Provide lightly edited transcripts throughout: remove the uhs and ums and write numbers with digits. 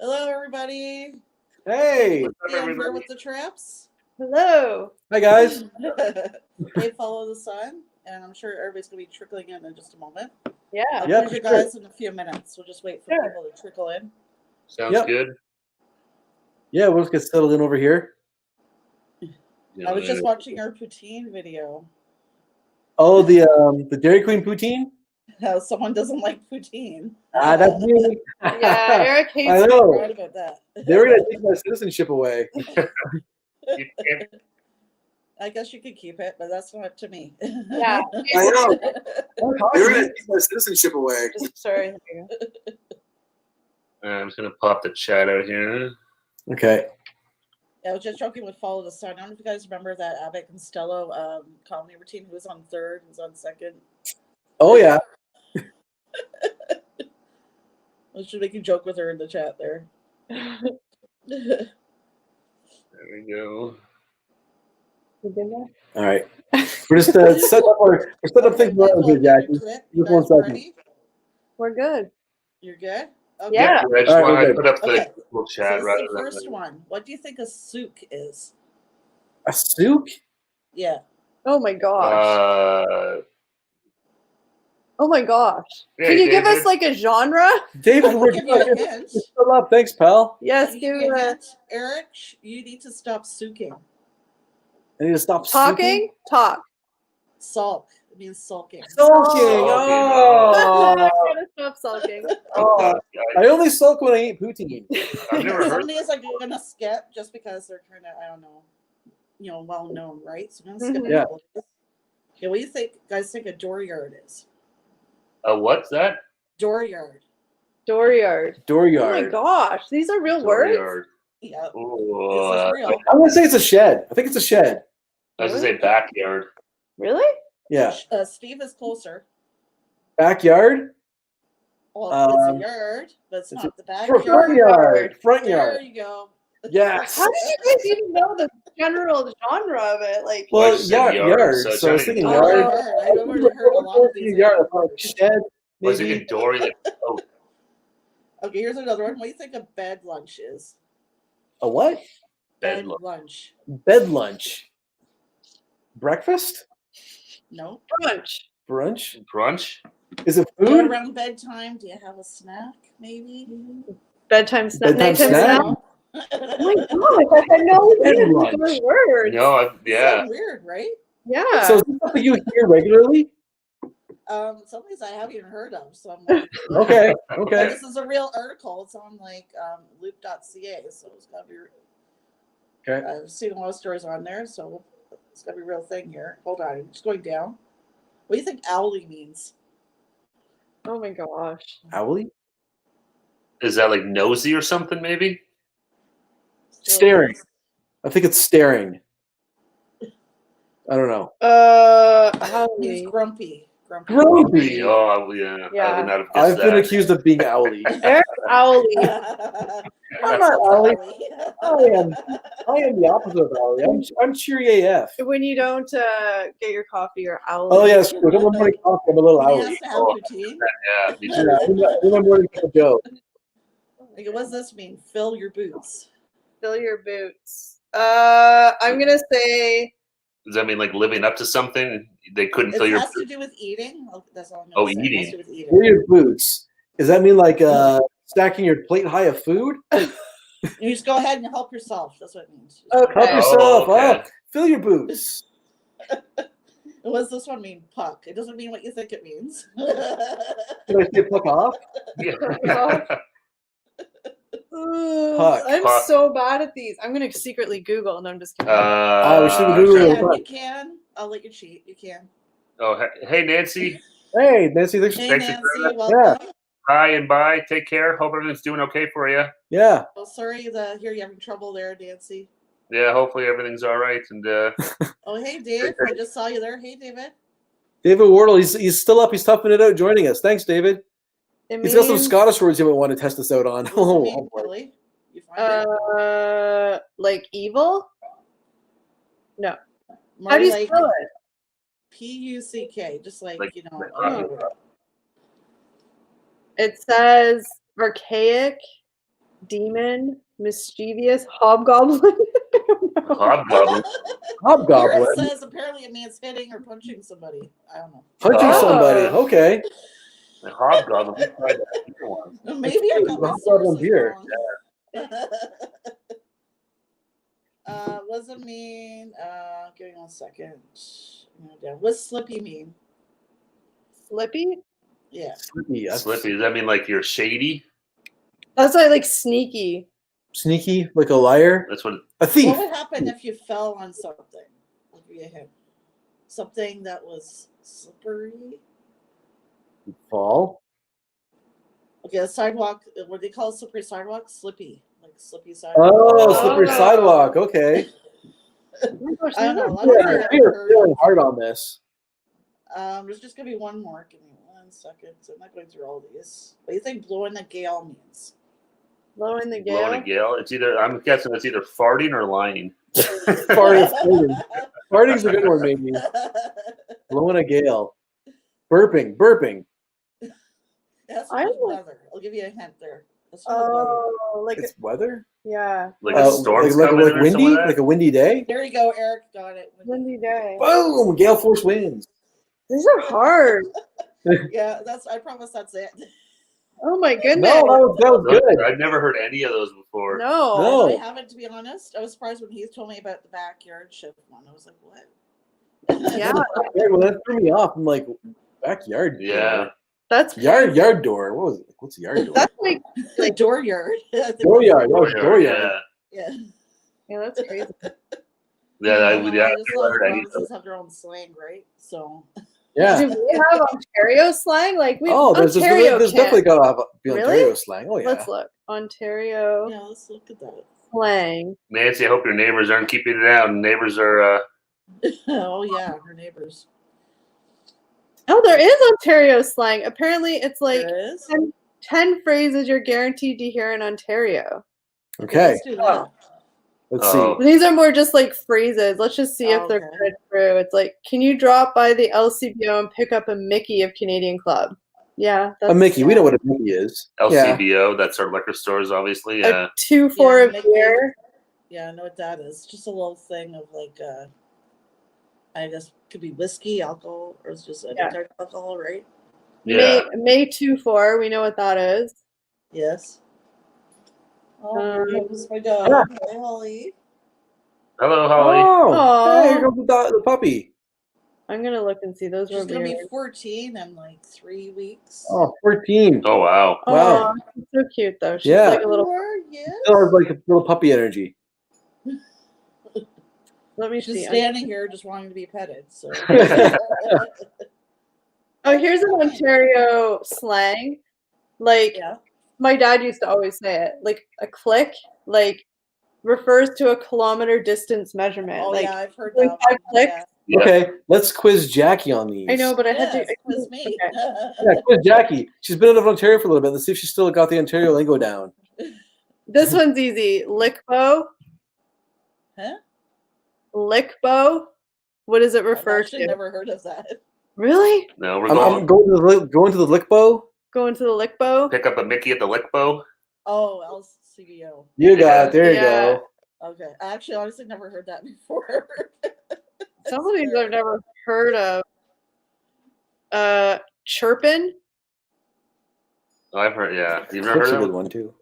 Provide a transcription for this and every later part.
Hello, everybody. Hey. I'm here with the Traps. Hello. Hi, guys. They follow the sun, and I'm sure everybody's going to be trickling in just a moment. Yeah. I'll Yeah, put you for sure. guys in a few minutes. We'll just wait for Sure. people to trickle in. Sounds good. Yeah, we'll just get settled in over here. I was just watching our poutine video. Oh, the Dairy Queen poutine? How someone doesn't like poutine. That's me. Yeah, Eric hates I it. know. Right about that. They were going to take my citizenship away. I guess you could keep it, but that's not up to me. Yeah. I know. They were going to take my citizenship away. Sorry. I'm just going to pop the chat out here. Okay. I was just joking with Follow the Sun. I don't know if you guys remember that Abbott and Costello comedy routine. Who was on third? Who was on second? Oh, yeah. I should make a joke with her in the chat there. There we go. All right. We're just set up things around here, Jackie. Just 1 second. We're good. You're good? Okay. Yeah. I just want to put up the Okay. little So chat this rather is the than first one. What do you think a souk is? A souk? Yeah. Oh my gosh. Oh my gosh. Hey, Can you give David. us like a genre? David, we're Give you a hint. still up. Thanks, pal. Yes, Give give you a a hint. Eric, you need to stop souking. I need to stop talking. Talk. Sulk. It means sulking. Sulking. Oh. I'm gonna stop sulking. Oh. I only sulk when I eat poutine. I've never heard. Some days I'm gonna skip just because they're kind of, I don't know, well known, right? So I'm gonna skip a Yeah. couple days. Okay, what do you guys think a dooryard is? What's that? Dooryard. Dooryard. Dooryard. Oh my gosh. These are real words. Dooryard. Yeah. Ooh, This is real. I'm gonna say it's a shed. I think it's a shed. I was going to say backyard. Really? Yeah. Steve is closer. Backyard. Well, it's a yard, but it's not the backyard. Front yard. Front There yard. you go. Yes. How did you guys even know the general genre of it? Like, Well, I just said yard. so So I was thinking Oh, yard. yard. I've already heard a lot of these. Yard. Shed. Was Maybe. it Dory? Like, oh, Okay, here's another one. What do you think a bed lunch is? A what? bed lunch. Bed lunch. Breakfast? No. brunch. Brunch? brunch? Is it Right food? around bedtime, do you have a snack, maybe? Bedtime snack. Bedtime Nighttime snack? snack. Oh my gosh, I had no idea these were words. No, yeah. So weird, right? Yeah. So is this something you hear regularly? Some of these I haven't even heard of. So I'm like, Okay. but Okay. this is a real article. It's on like loop.ca, so it's gotta be. Okay. I've seen a lot of stories on there, so it's gotta be a real thing here. Hold on, I'm just going down. What do you think owly means? Oh my gosh. Owly? Is that like nosy or something, maybe? Staring. I think it's staring. I don't know. It means Owly. grumpy. Grumpy. Grumpy. Oh, yeah. Yeah. I would not have guessed I've been that. accused of being owly. Eric Owly. I'm not owly. I am the opposite of owly. I'm cheery AF. When you don't get your coffee, you're owly. Oh yes, when I'm morning coffee, I'm a little He owly. has to have Oh. poutine. Yeah, me Yeah, too. when I'm morning cup of Joe. Like, what does this mean? Fill your boots. Fill your boots. I'm gonna say Does that mean like living up to something? They couldn't It fill your has to do with eating. Oh, that's all I'm Oh, gonna say. It has eating. to do with eating. Fill your boots. Does that mean like stacking your plate high of food? You just go ahead and help yourself. That's what it means. Okay. Help yourself. okay. Fill your boots. What does this one mean? Puck. It doesn't mean what you think it means. Can I say puck off? Yeah. Puck. I'm Puck. so bad at these. I'm gonna secretly Google, and I'm just kidding. we should I'm Google trying- it. Yeah, you can. I'll let you cheat. You can. Oh, hey, Nancy. Hey, Nancy, thanks. Hey, Thanks for Nancy. Welcome. Hi and bye. Take care. Hope everything's doing okay for you. Yeah. Well, sorry to hear you're having trouble there, Nancy. Yeah, hopefully everything's all right. And Oh, hey, Dave. I just saw you there. Hey, David. David Wardle, he's still up. He's toughing it out, joining us. Thanks, David. It He's got some means, Scottish words you might want to test us out on. What does it Oh, mean, boy. Billy? You find it? like evil. No. How do More you like spell it? P-U-C-K. Just like, Like- you know. like- Oh. It says archaic, demon, mischievous, hobgoblin. Hobgoblin. Here Hobgoblin. it says apparently it means hitting or punching somebody. I don't know. Punching Oh. somebody. Okay. The hobgoblin. We tried that beer once. Maybe I got my Hobgoblin sources beer. wrong. What does it mean? Give me 1 second. What's Slippy mean? Slippy? Yeah. Slippy. That's Slippy. Does that mean like you're shady? That's like sneaky. Sneaky, like a liar. That's what. A thief. What would happen if you fell on something? I'll give you a hint. Something that was slippery. Fall. Okay, a sidewalk. What do they call a slippery sidewalk? Slippy. Like slippy sidewalk. Oh, slippery Oh. sidewalk. Okay. Oh my gosh, I don't know. A lot Yeah, of people we are haven't feeling heard. hard on this. There's just gonna be one more. Give me 1 second. So I'm not going through all these. What do you think blowing a gale means? Blowing the Blowing a gale. gale. It's either. I'm guessing it's either farting or lying. Farting. Farting's a good one, maybe. Blowing a gale. Burping. Burping. That's I good don't- weather. I'll give you a hint there. That's good weather. Oh, like It's weather. yeah, Like a storm's like coming in or windy, something like that? like a windy day. There you go, Eric. Got it. windy day. Boom! Gale force winds. These are hard. Yeah, I promise that's it. Oh my No, goodness. that was good. I've never heard any of those before. No. No. I haven't, to be honest. I was surprised when he told me about the backyard shift one. I was like, what? Yeah, Yeah, well, that threw me off. I'm like, backyard. Yeah. door. that's Yard door. What was it? What's a yard door? that's like The dooryard. Dooryard. That was dooryard. Yeah. Yeah. yeah, that's crazy. Yeah, I You know, yeah, I I've just never love heard any of provinces those. have their own slang, right? So Yeah. Do we have Ontario slang? Like we Oh, there's Ontario definitely got to be Really? Ontario slang. Oh yeah. Let's look. Ontario yeah, let's look at that. slang. Nancy, I hope your neighbors aren't keeping it down. Neighbors are. Oh yeah, her neighbors. Oh, there is Ontario slang. Apparently, it's like There is. 10 phrases you're guaranteed to hear in Ontario. Okay. Let's do that. Let's Oh. see. These are more just like phrases. Let's just see if they're Okay. kind of true. It's like, can you drop by the LCBO and pick up a Mickey of Canadian Club? Yeah, A Mickey. We know what a Mickey is. Yeah. LCBO, that's our liquor stores, obviously. A Yeah. 2-4 of Mickey. beer. Yeah, I know what that is. Just a little thing of like I guess could be whiskey, alcohol, or it's just any Yeah. type of alcohol, right? Yeah. May 2-4. We know what that is. Yes. Oh, here comes my dog. Yeah. Hi, Holly. Hello, Holly. Oh, Aw. hey, here comes the puppy. I'm gonna look and see. Those were She's gonna weird. be 14 in like 3 weeks. Oh, 14. Oh, wow. Wow. Aw, she's so cute though. She's Yeah. like a little. Yes. Still has like a little puppy energy. Let me She's see. standing here just wanting to be petted. So Oh, here's an Ontario slang. Like yeah. my dad used to always say it. Like a click, like refers to a kilometer distance measurement. Oh like yeah, I've heard like that. 5 one. clicks. Yeah. Yeah. Okay, let's quiz Jackie on these. I know, but I had Yes, to. quiz me. Okay. Yeah, quiz Jackie. She's been out of Ontario for a little bit. Let's see if she's still got the Ontario lingo down. This one's easy. Lickbo. Huh? Lickbo. What does it I've refer actually to? never heard of that. Really? No, we're I'm going going to the Lickbo. Going to the Lickbo? pick up a Mickey at the Lickbo. Oh, LCBO. You got it. There you Yeah. go. Okay. I actually honestly never heard that before. Some of these I've never heard of. Chirping. Oh, I've heard, yeah. You've never That's heard a of good them? one too.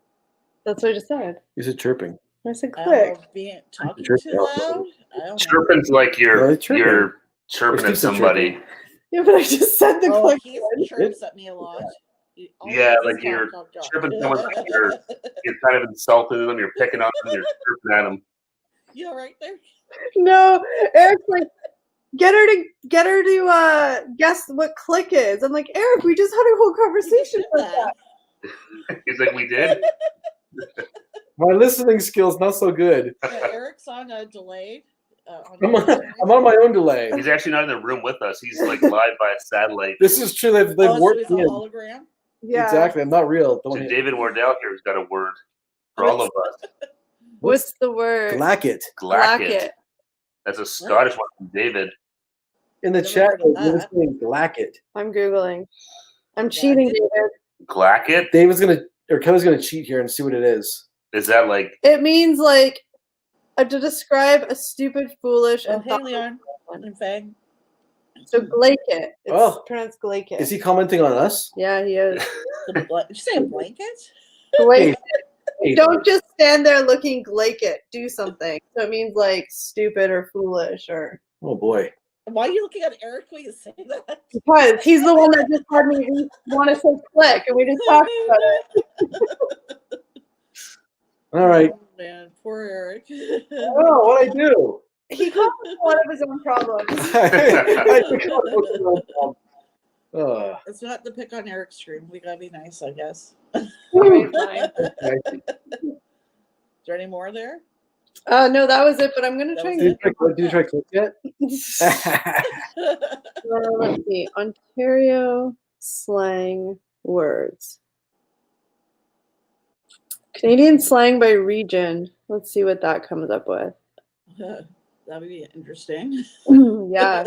That's what I just said. You said chirping. I said I click. don't know, being talking Chirp too out loud. loud. I don't know. Chirping's like Yeah, you're it's chirping. you're chirping Or at Steve said somebody. Yeah, but I just said the Oh, click. Keith chirps at me a lot. All he Yeah, does is like you're talk. chirping someone like you're kind of insulting them, you're picking on them, you're chirping at them. You all right there? No, Eric's like, get her to guess what click is. I'm like, Eric, we just had a whole conversation You about did that. He's like, we did? My listening skills not so good. Yeah, Eric's on a delayed. I'm on my own delay. He's actually not in the room with us. He's like live by a satellite. This is true. They've Oh, so warped he's a me in. hologram? Yeah. Exactly. I'm not real. So Don't hit. David Wardell here has got a word for all of us. What's the word? Glacket. Glacket. That's a Scottish one from David. In the Never chat, heard of David's that. saying glacket. I'm Googling. I'm cheating, David. Glacket? David's gonna or Kelly's gonna cheat here and see what it is. Is that like? It means like to describe a stupid, foolish, Oh, and hey, Leon and Fang. So glake it. It's Oh. pronounced glake it. Is he commenting on us? Yeah, he is. Did you say a blanket? Glake. Hey, Don't just stand there looking glake it. Do something. So it means like stupid or foolish or. Oh boy. Why are you looking at Eric when you say that? Because he's the one that just had me want to say click, and we just talked about it. All right. Oh, man, poor Eric. Oh, what I do? He caused one of his own problems. It's not to pick on Eric's stream. We gotta be nice, I guess. Alright, fine. Is there any more there? No, that was it. But I'm gonna try and Did you try click yet? let's see. Ontario slang words. Canadian slang by region. Let's see what that comes up with. That would be interesting. Yeah.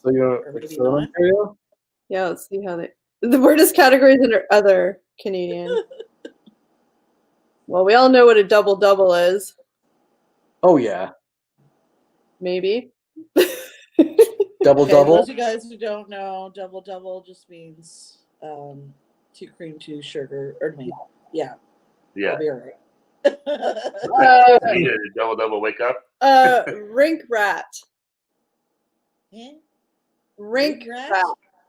So you're Or maybe so not. Ontario? Yeah, let's see how they. The word is categorized under other Canadian. Well, we all know what a double double is. Oh yeah. Maybe. Double Okay, double. those of you guys who don't know, double double just means 2 cream, 2 sugar, or me. Yeah. Yeah. I'll be all right. You need a double wake up. Rink rat. Eh? Rink rat? rat.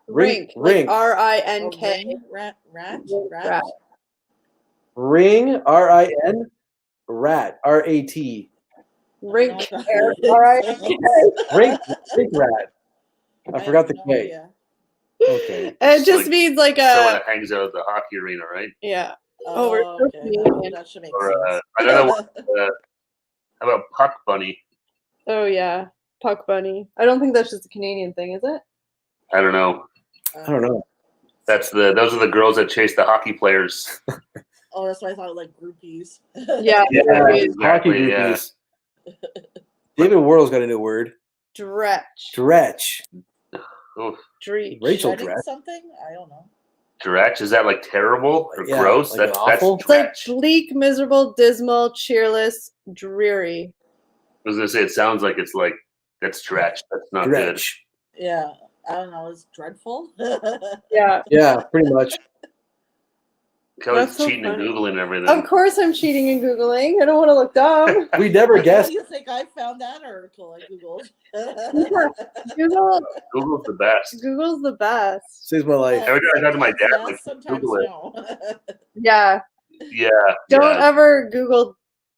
Rink. Rink. Like Oh, R-I-N-K. ring? Rat? Rink Rat? rat. Ring R-I-N rat R-A-T. Rink. I don't R-I-N-K. Rink rat. I forgot the have K. idea. Okay. It just Like means like Someone a that hangs out at the hockey arena, right? yeah. Oh, we're so okay. Canadian. That should make Or sense. I don't know. How about puck bunny? Oh yeah, puck bunny. I don't think that's just a Canadian thing, is it? I don't know. I don't know. Those are the girls that chase the hockey players. Oh, that's why I thought like groupies. Yeah. Yeah, Groupies. Hockey exactly. Yeah. groupies. David Worrell's got a new word. Dretch. Dretch. Oof. Dreech. Rachel Shredding Dretch. something? I don't know. Dretch, is that like terrible or Yeah, gross? like That's awful? It's like dretch. bleak, miserable, dismal, cheerless, dreary. I was gonna say it sounds like it's like that's dretch. That's not good. Dretch. Yeah. I don't know. It's dreadful. Yeah. Yeah, pretty much. Kelly's That's so cheating and funny. Googling everything. Of course I'm cheating and Googling. I don't want to look dumb. We never How guessed. do you think I found that article I Googled? Google Google's the best. Google's the best. Saves my life. Every time I talk to my dad, Yes, like, sometimes Google it. no. Yeah. Yeah. Don't yeah. ever Google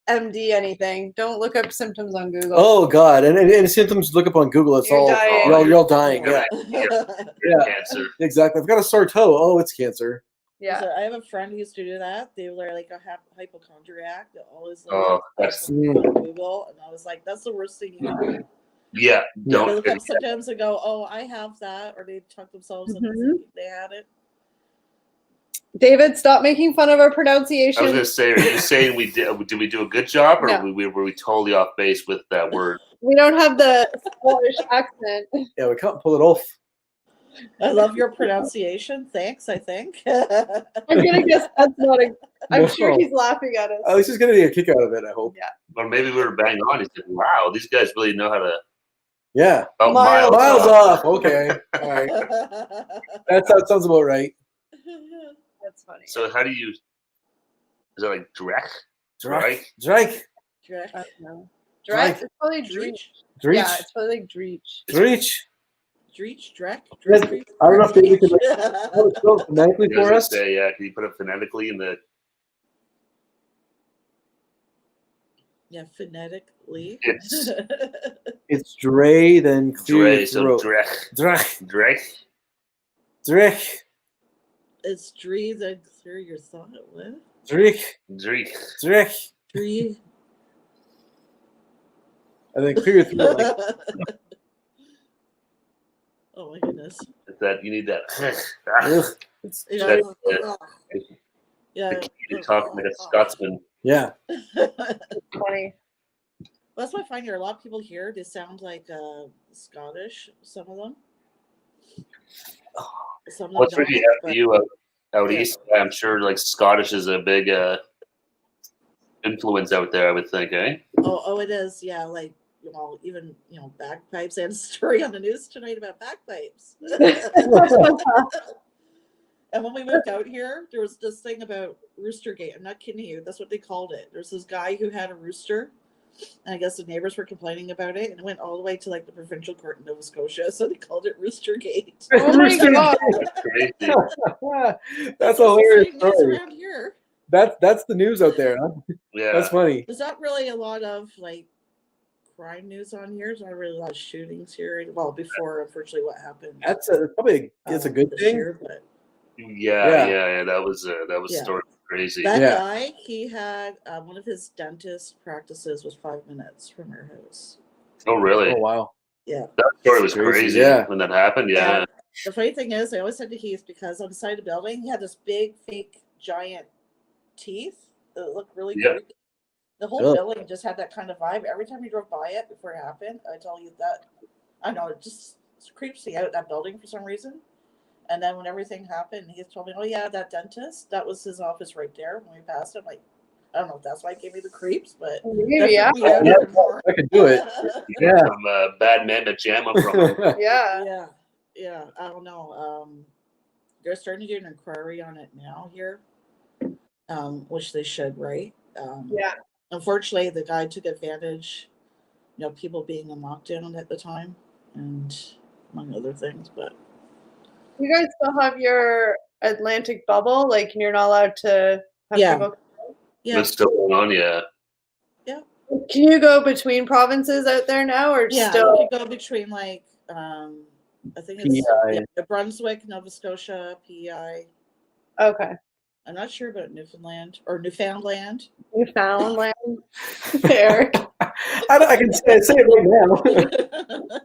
MD anything. Don't look up symptoms on Google. Oh God! And symptoms look up on Google. It's You're all dying. you're all dying. Yeah, Yeah. Cancer. exactly. I've got a sore toe. Oh, it's cancer. Yeah. So I have a friend who used to do that. They were like a hypochondriac that always Oh, looked that's on Google, and I was like, "That's the worst thing you can do." yeah. They Don't. look up symptoms and go, "Oh, I have that," or they talk themselves into thinking they had it. David, stop making fun of our I was pronunciation. gonna say, are you saying we did we do a good job, or No. were we totally off base with that word? We don't have the Scottish accent. Yeah, we can't pull it off. I love your pronunciation. Thanks. I think. I'm gonna guess that's not a. I'm No. sure he's laughing at us. At least he's gonna get a kick out of it. I hope. Or maybe we were bang on. He said, "Wow, these guys really know how to." Yeah. Oh, Miles Miles off. Okay. All right. That sounds about right. That's funny. So how do you? Is that like drech? Drake. Right? I don't know. Drake. It's probably Dreech. Dreech. Yeah, it's probably like Dreech. Dreech. Dreech, Drek. Yes, I don't know if David can spell it phonetically I was for gonna us. say, yeah. Can you put it phonetically in the? Yeah, phonetically. It's Dre, then clear Dre, your so throat. drech. Drech. Drech. Drech. It's Dree that clear your thought with. Drech. Drech. Drech. Dree. And then clear your throat. Like, Oh my goodness. It's that you need that. ugh. It's, That's yeah. you talk like a Scotsman. Yeah. Funny. That's what I find here. A lot of people here, they sound like Scottish, some of them. Some of them What's don't, really after but- you out Yeah. east? I'm sure like Scottish is a big. influence out there, I would think, eh? Oh, it is. Yeah, like even bagpipes. I had a story on the news tonight about bagpipes. And when we moved out here, there was this thing about Roostergate. I'm not kidding you. That's what they called it. There's this guy who had a rooster, and I guess the neighbors were complaining about it, and it went all the way to like the provincial court in Nova Scotia. So they called it Roostergate. Oh my god. That's crazy. That's a hilarious News story. around here. That's the news out there, huh? Yeah. That's funny. There's not really a lot of like crime news on here. There's not really a lot of shootings here. Well, before unfortunately what happened. That's probably it's a good this thing. year, but Yeah. That was Yeah. story crazy. that Yeah. guy, he had one of his dentist practices was 5 minutes from our house. Oh, really? Oh wow. Yeah. That story was Crazy, crazy. yeah. When that happened. Yeah. And the funny thing is, I always said to Heath, because on the side of the building, he had this big, fake, giant teeth that looked really Yeah. creepy. The whole Ugh. building just had that kind of vibe. Every time you drove by it before it happened, I tell you that, I don't know, it just creeps me out, that building, for some reason. And then when everything happened, he told me, oh yeah, that dentist, that was his office right there. When we passed it, I'm like, I don't know if that's why it gave me the creeps, but Maybe, yeah. that freaked me out Yeah. even more. I could do it. Yeah. From Bad Man to Jamma from Yeah. Yeah, I don't know. They're starting to do an inquiry on it now here, which they should, right? Yeah. Unfortunately, the guy took advantage, people being in lockdown at the time, and among other things. But You guys still have your Atlantic bubble? Like, you're not allowed to have Yeah. people. yeah, It's still going on, yeah. Can you go between provinces out there now, or yeah, still? you could go between like I think it's PEI. Brunswick, Nova Scotia, PEI. Okay. I'm not sure about Newfoundland or Newfoundland. Newfoundland. Eric. I can say it right now.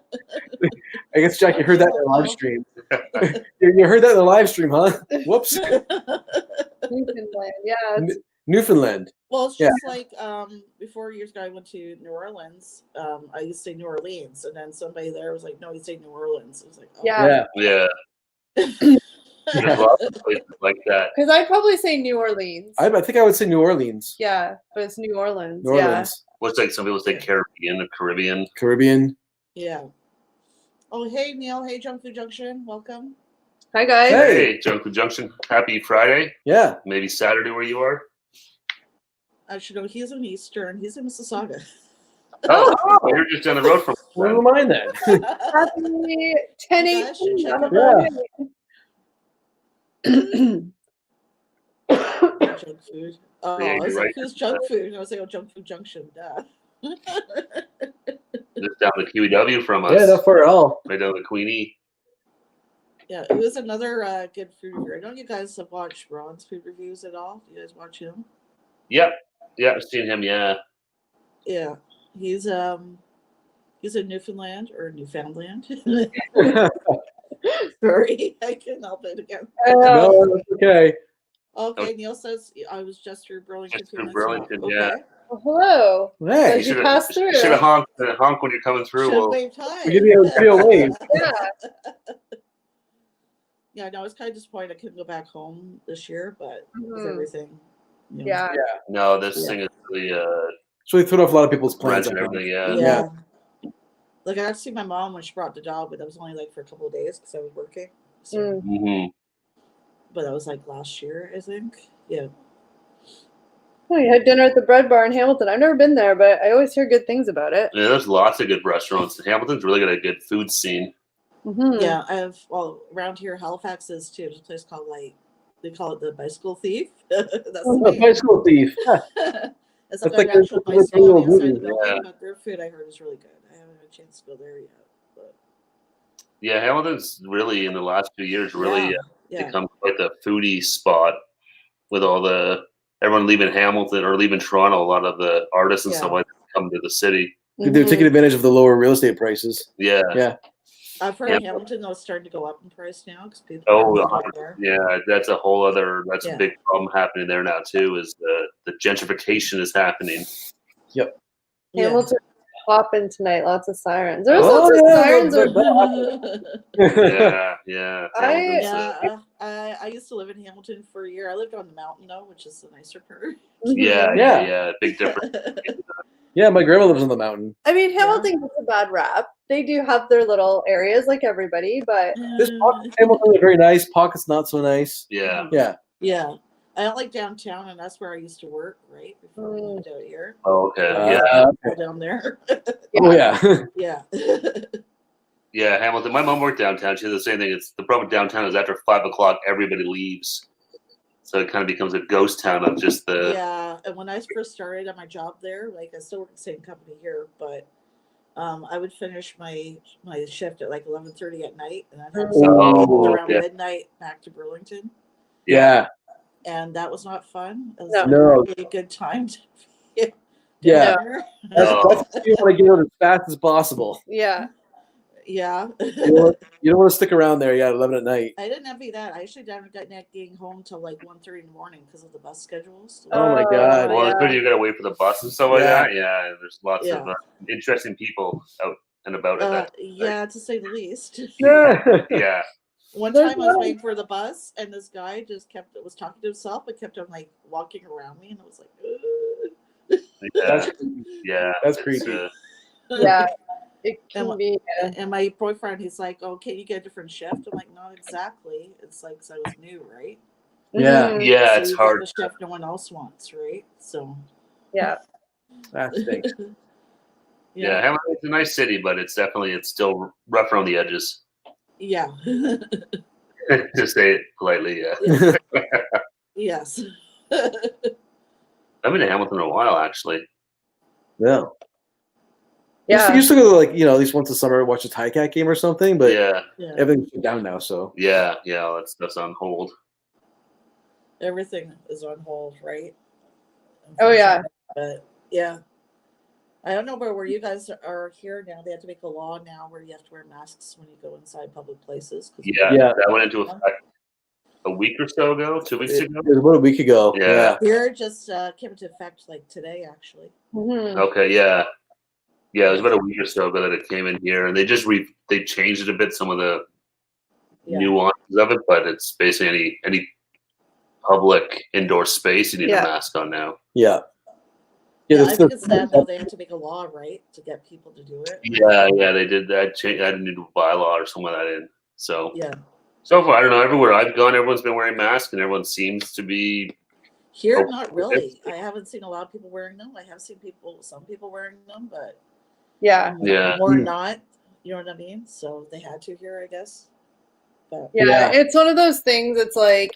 I guess Jackie heard that in the live stream. You heard that in the live stream, huh? Whoops. Newfoundland. Yeah. It's, Newfoundland. Well, it's just like before years ago, I went to New Orleans. I used to say New Orleans, and then somebody there was like, "No, you say New Orleans." I was like, oh. yeah. Yeah. There's lots of places like that. Because I'd probably say New Orleans. I think I would say New Orleans. Yeah, but it's New Orleans. New Orleans. What's like some people say Caribbean or Caribbean. Caribbean. Yeah. Oh, hey Neil. Hey, Junk Food Junction. Welcome. Yeah. Hi guys. Hey. Hey, Junk Food Junction. Happy Friday. Yeah. Maybe Saturday where you are. I should know he's in Eastern. He's in Mississauga. Oh, you're just down the road from Never mind then. Happy 10 You guys should 18 check on a it Friday. Junk food. Oh, Yeah, I was you're like, right. who's Junk Food? And I was like, oh, Junk Food Junction. Duh. just down the QEW from us. Yeah, not far at all. Right down the Queenie. Yeah, it was another good food review. I know you guys have watched Ron's food reviews at all. You guys watch him? Yep. Yeah, I've seen him, yeah. Yeah, he's in Newfoundland or Newfoundland. Sorry, I couldn't help it again. No, that's okay. Okay, Neil says I was just through Burlington. Just 2 through minutes ago. Burlington, Okay. yeah. Well, hello. Hey, Did you pass through? should have honk when you're coming through. Should've Well, waved hi. we give you a real wave. Yeah. Yeah, no, I was kind of disappointed I couldn't go back home this year, but with Mhm. everything. Yeah. no, this thing is really So we threw off a lot of people's plans. and everything, yeah. Yeah. Like I got to see my mom when she brought the dog, but that was only like for a couple of days because I was working. So, Mm. hmm but that was like last year, I think. Yeah. Oh, you had dinner at the Bread Bar in Hamilton. I've never been there, but I always hear good things about it. Yeah, there's lots of good restaurants. Hamilton's really got a good food scene. Mm-hmm. Yeah, I have, well, around here, Halifax is too. There's a place called they call it the Bicycle Thief. That's Oh, the name. bicycle thief. Huh. It's That's like like an actual a bicycle on the real inside of the movie, building, yeah. but their food I heard is really good. I haven't had a chance to go there yet. But Yeah, Hamilton's really, in the last few years, really yeah. become quite the foodie spot with all everyone leaving Hamilton or leaving Toronto. A lot of the artists and stuff like that come to the city. They're taking advantage of the lower real estate prices. Yeah. Yeah. I've heard Yeah. Hamilton though it's starting to go up in price now because people Oh, are moving there. Yeah, that's a whole other. That's Yeah. a big problem happening there now too. Is the gentrification is happening. Yeah. Hamilton popping tonight. Lots of sirens. There was Oh, lots of yeah, sirens. but- Yeah, yeah. I- Hamilton's, Yeah, I used to live in Hamilton for a year. I lived on the mountain though, which is the nicer part. Yeah. Big difference. Yeah, my grandma lives on the mountain. I mean, Hamilton gets a bad rap. They do have their little areas like everybody, but This pocket Hamilton is very nice. Pocket's not so nice. Yeah. Yeah. Yeah. I don't like downtown, and that's where I used to work, right? Before we moved out here. Oh, okay. Go down there. Oh yeah. Yeah. Yeah, Hamilton. My mom worked downtown. She has the same thing. It's the problem with downtown is after 5 o'clock, everybody leaves, so it kind of becomes a ghost town of just the. Yeah, and when I first started at my job there, like I still work at the same company here, but I would finish my shift at like 11:30 at night, and I'd have to around midnight back to Burlington. Yeah. And that was not fun. It was No. really a good time. Yeah. That's what you want to get out as fast as possible. Yeah. Yeah. You don't want to stick around there, at 11 at night. I didn't envy that. I actually didn't get getting home till like 1:30 in the morning because of the bus schedules. So. Oh my God. Well, it's good you got to wait for the bus and stuff like that. Yeah, there's lots of interesting people out and about at that. Yeah, to say the least. Yeah. One time I was waiting for the bus, and this guy just was talking to himself, but kept on like walking around me, and I was like, yeah, that's creepy. Yeah, it can be. And my boyfriend, he's like, "Oh, can you get a different shift?" I'm like, "Not exactly. It's like 'cause I was new, right?" Yeah, yeah, so it's you hard. get the shift no one else wants, right? So yeah, that stinks. Yeah, Hamilton's a nice city, but it's still rough around the edges. Yeah. To say it politely, yeah. Yes. I've been to Hamilton a while, actually. Yeah. Yeah. Used to go to, like, at least once a summer, watch a Cat game or something, but yeah, everything's shut down now, so. Yeah, that's on hold. Everything is on hold, right? Oh, yeah. But, yeah. I don't know where you guys are here now. They have to make a law now where you have to wear masks when you go inside public places. Yeah, that went into effect a week or so ago, 2 weeks ago. It was about a week ago. Yeah. Here just came into effect like today, actually. Mm-hmm. Okay, yeah. Yeah, it was about a week or so ago that it came in here, and they just they changed it a bit, some of the nuances of it, but it's basically any public indoor space you need a mask on now. Yeah. Yeah, I think it's sad though. They have to make a law, right, to get people to do it. Yeah, they did that. I had a new bylaw or something like that in. So so far, I don't know. Everywhere I've gone, everyone's been wearing masks, and everyone seems to be here. Not really. I haven't seen a lot of people wearing them. I have seen some people wearing them, but more not. You know what I mean? So they had to here, I guess. But it's one of those things. It's like,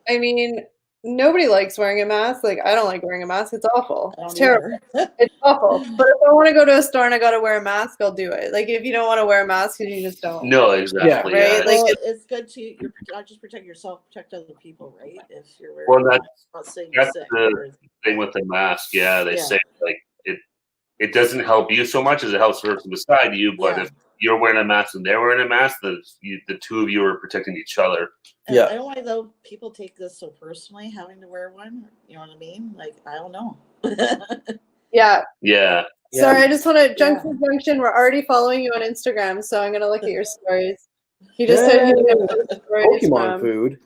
I mean, nobody likes wearing a mask. Like, I don't like wearing a mask. It's awful. It's terrible. It's awful. But if I want to go to a store and I got to wear a mask, I'll do it. Like, if you don't want to wear a mask, you just don't. No, exactly. Yeah, right? Well, it's good to not just protect yourself, protect other people, right? If you're wearing that's the thing with the mask. Yeah, they say like it doesn't help you so much as it helps the person beside you. But if you're wearing a mask and they're wearing a mask, the two of you are protecting each other. And I don't know why though people take this so personally, having to wear one. You know what I mean? Like, I don't know. Yeah. Sorry, I just want to Junction. We're already following you on Instagram, so I'm gonna look at your stories. You just said you didn't Pokemon food,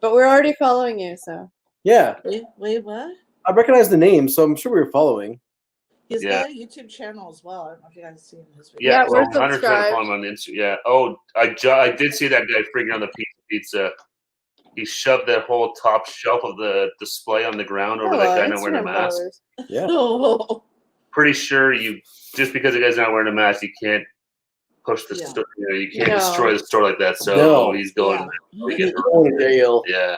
but we're already following you. So wait, what? I recognize the name, so I'm sure we were following. He's got a YouTube channel as well. I don't know if you guys have seen his videos. Yeah, we're subscribed on Instagram. Yeah. Oh, I did see that guy freaking on the pizza. He shoved that whole top shelf of the display on the ground over that guy not wearing a mask. Yeah. Pretty sure just because the guy's not wearing a mask, you can't push the store. You can't destroy the store like that. So he's going to jail. Yeah.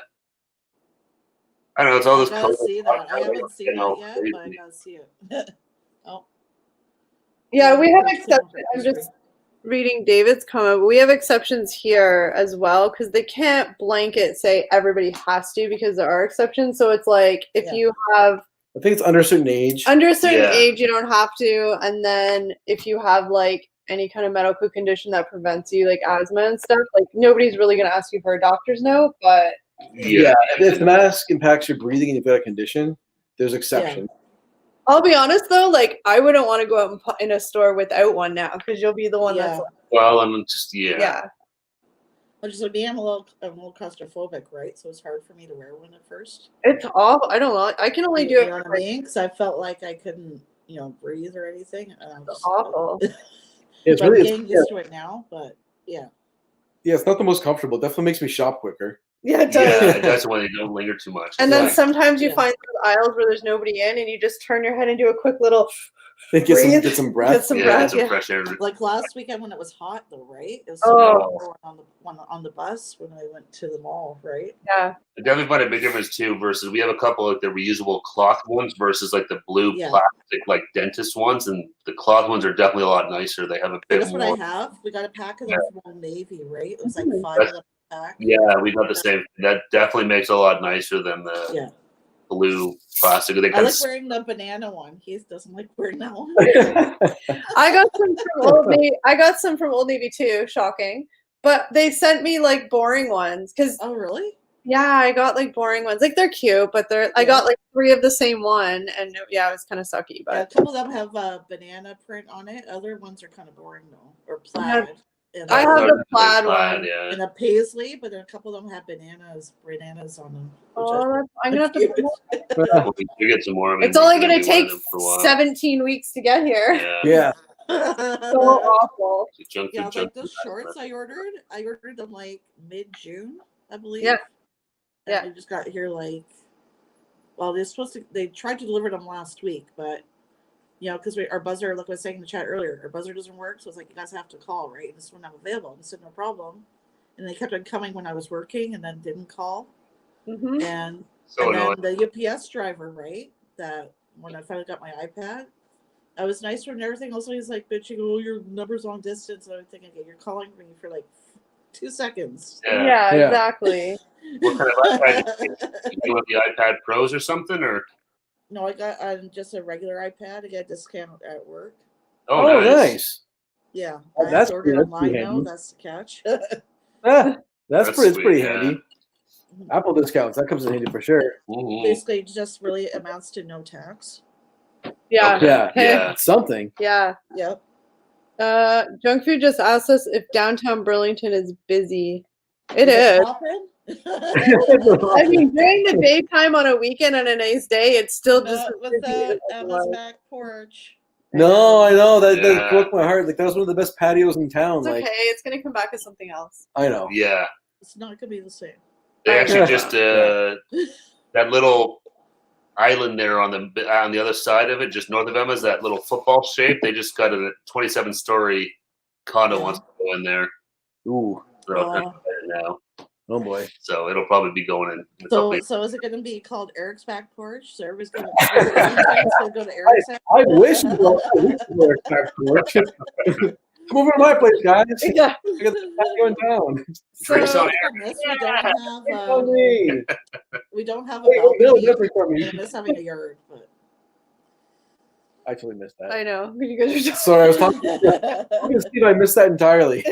I don't know. It's all this. I gotta see that. I haven't seen that yet, but I gotta see it. Yeah, we have exceptions. I'm just reading David's comment, but we have exceptions here as well because they can't blanket say everybody has to because there are exceptions. So it's like if you have, I think it's under a certain age. Under a certain age, you don't have to, and then if you have like any kind of medical condition that prevents you, like asthma and stuff, like nobody's really going to ask you for a doctor's note, but. Yeah, if the mask impacts your breathing and you've got a condition, there's exceptions. I'll be honest though, like I wouldn't want to go out in a store without one now because you'll be the one that's. Well, I'm just But Which is me, I'm a little claustrophobic, right? So it's hard for me to wear one at first. It's awful. I don't know. I can only do You it. know what I mean? Because I felt like I couldn't, breathe or anything. And I'm It's just awful. It's I'm really getting used to it now, but yeah. Yeah, it's not the most comfortable. Definitely makes me shop quicker. Yeah, it does. Yeah, that's when they don't linger too much. And then Yeah. sometimes you Yeah. find those aisles where there's nobody in, and you just turn your head and do a quick little Get some breath. Get some yeah, breath. get some Yeah. fresh air. Like last weekend when it was hot though, right? It was Oh. on the bus when I went to the mall, right? Yeah. I definitely find a big difference too. Versus we have a couple like the reusable cloth ones versus like the blue Yeah. plastic like dentist ones, and the cloth ones are definitely a lot nicer. They have a bit That's what more. I have. We got a pack of them from Old Navy, right? It was like Mhm. 5 of them a pack. Yeah, we got the same. That definitely makes it a lot nicer than the Yeah. blue plastic. They I kind like of wearing the banana one. He doesn't like wearing that one. I got some from Old Navy. I got some from Old Navy too. Shocking, but they sent me like boring ones because Oh, really? yeah, I got like boring ones. Like they're cute, but I Yeah. got like 3 of the same one, and yeah, it was kind of sucky. Yeah, a But couple of them have a banana print on it. Other ones are kind of boring though, or plaid. And I have the plaid plaid, one. yeah. and a paisley, but then a couple of them have bananas on them. Which I'm gonna have to. Well, you get some more. I mean, It's only we're gonna be take wearing them for a while. 17 weeks to get here. Yeah. Yeah. So awful. Junk Yeah, food, junk like those food. shorts I ordered them like mid-June, I believe. Yeah. And Yeah. they just got here they tried to deliver them last week, but because our buzzer, like I was saying in the chat earlier, our buzzer doesn't work, so it's like you guys have to call, right? And this one I'm available. And I said no problem. And they kept on coming when I was working and then didn't call. Mm-hmm. And So and annoying. then the UPS driver, right? That when I finally got my iPad, I was nicer and everything. Also, he's like bitching, "Oh, your number's long distance." And I'm thinking, "Okay, you're calling me for like 2 seconds." Yeah, Yeah. exactly. What kind of iPad? Did you want the iPad Pros or something, or? No, I got just a regular iPad. I got a discount at work. Oh, nice. Yeah, Oh, I that's ordered pretty online though. handy. That's the catch. That's That's pretty. It's sweet, pretty yeah. handy. Apple discounts, that comes in handy for sure. Mhm. Basically, it just really amounts to no tax. Yeah. Okay. Yeah, Yeah. it's something. Yeah. Yep. Junk food just asked us if downtown Burlington is busy. It Is is. it poppin'? I mean, during the daytime on a weekend on a nice day, it's still just With as busy the as it Emma's was. back porch. No, I know that Yeah. broke my heart. Like that was one of the best patios in town. It's Like okay. It's gonna come back as something else. I know. Yeah. It's not gonna be the same. They actually Yeah. just that little island there on the other side of it, just north of Emma's, that little football shape. They just got a 27-story condo wants to go in there. Ooh, So it's kind of better now. oh boy. So it'll probably be going in. a So, couple of- so is it going to be called Eric's back porch? So everybody's going to go to Eric's. I wish you were back porch. Come over to my place, guys. Yeah. I got the patio in town. Drinks So- on We don't have a Hey, Bill, balcony. definitely for me. And I miss having a yard, but I actually missed that. I know. You guys are just Sorry, I was talking to Steve. I missed that entirely.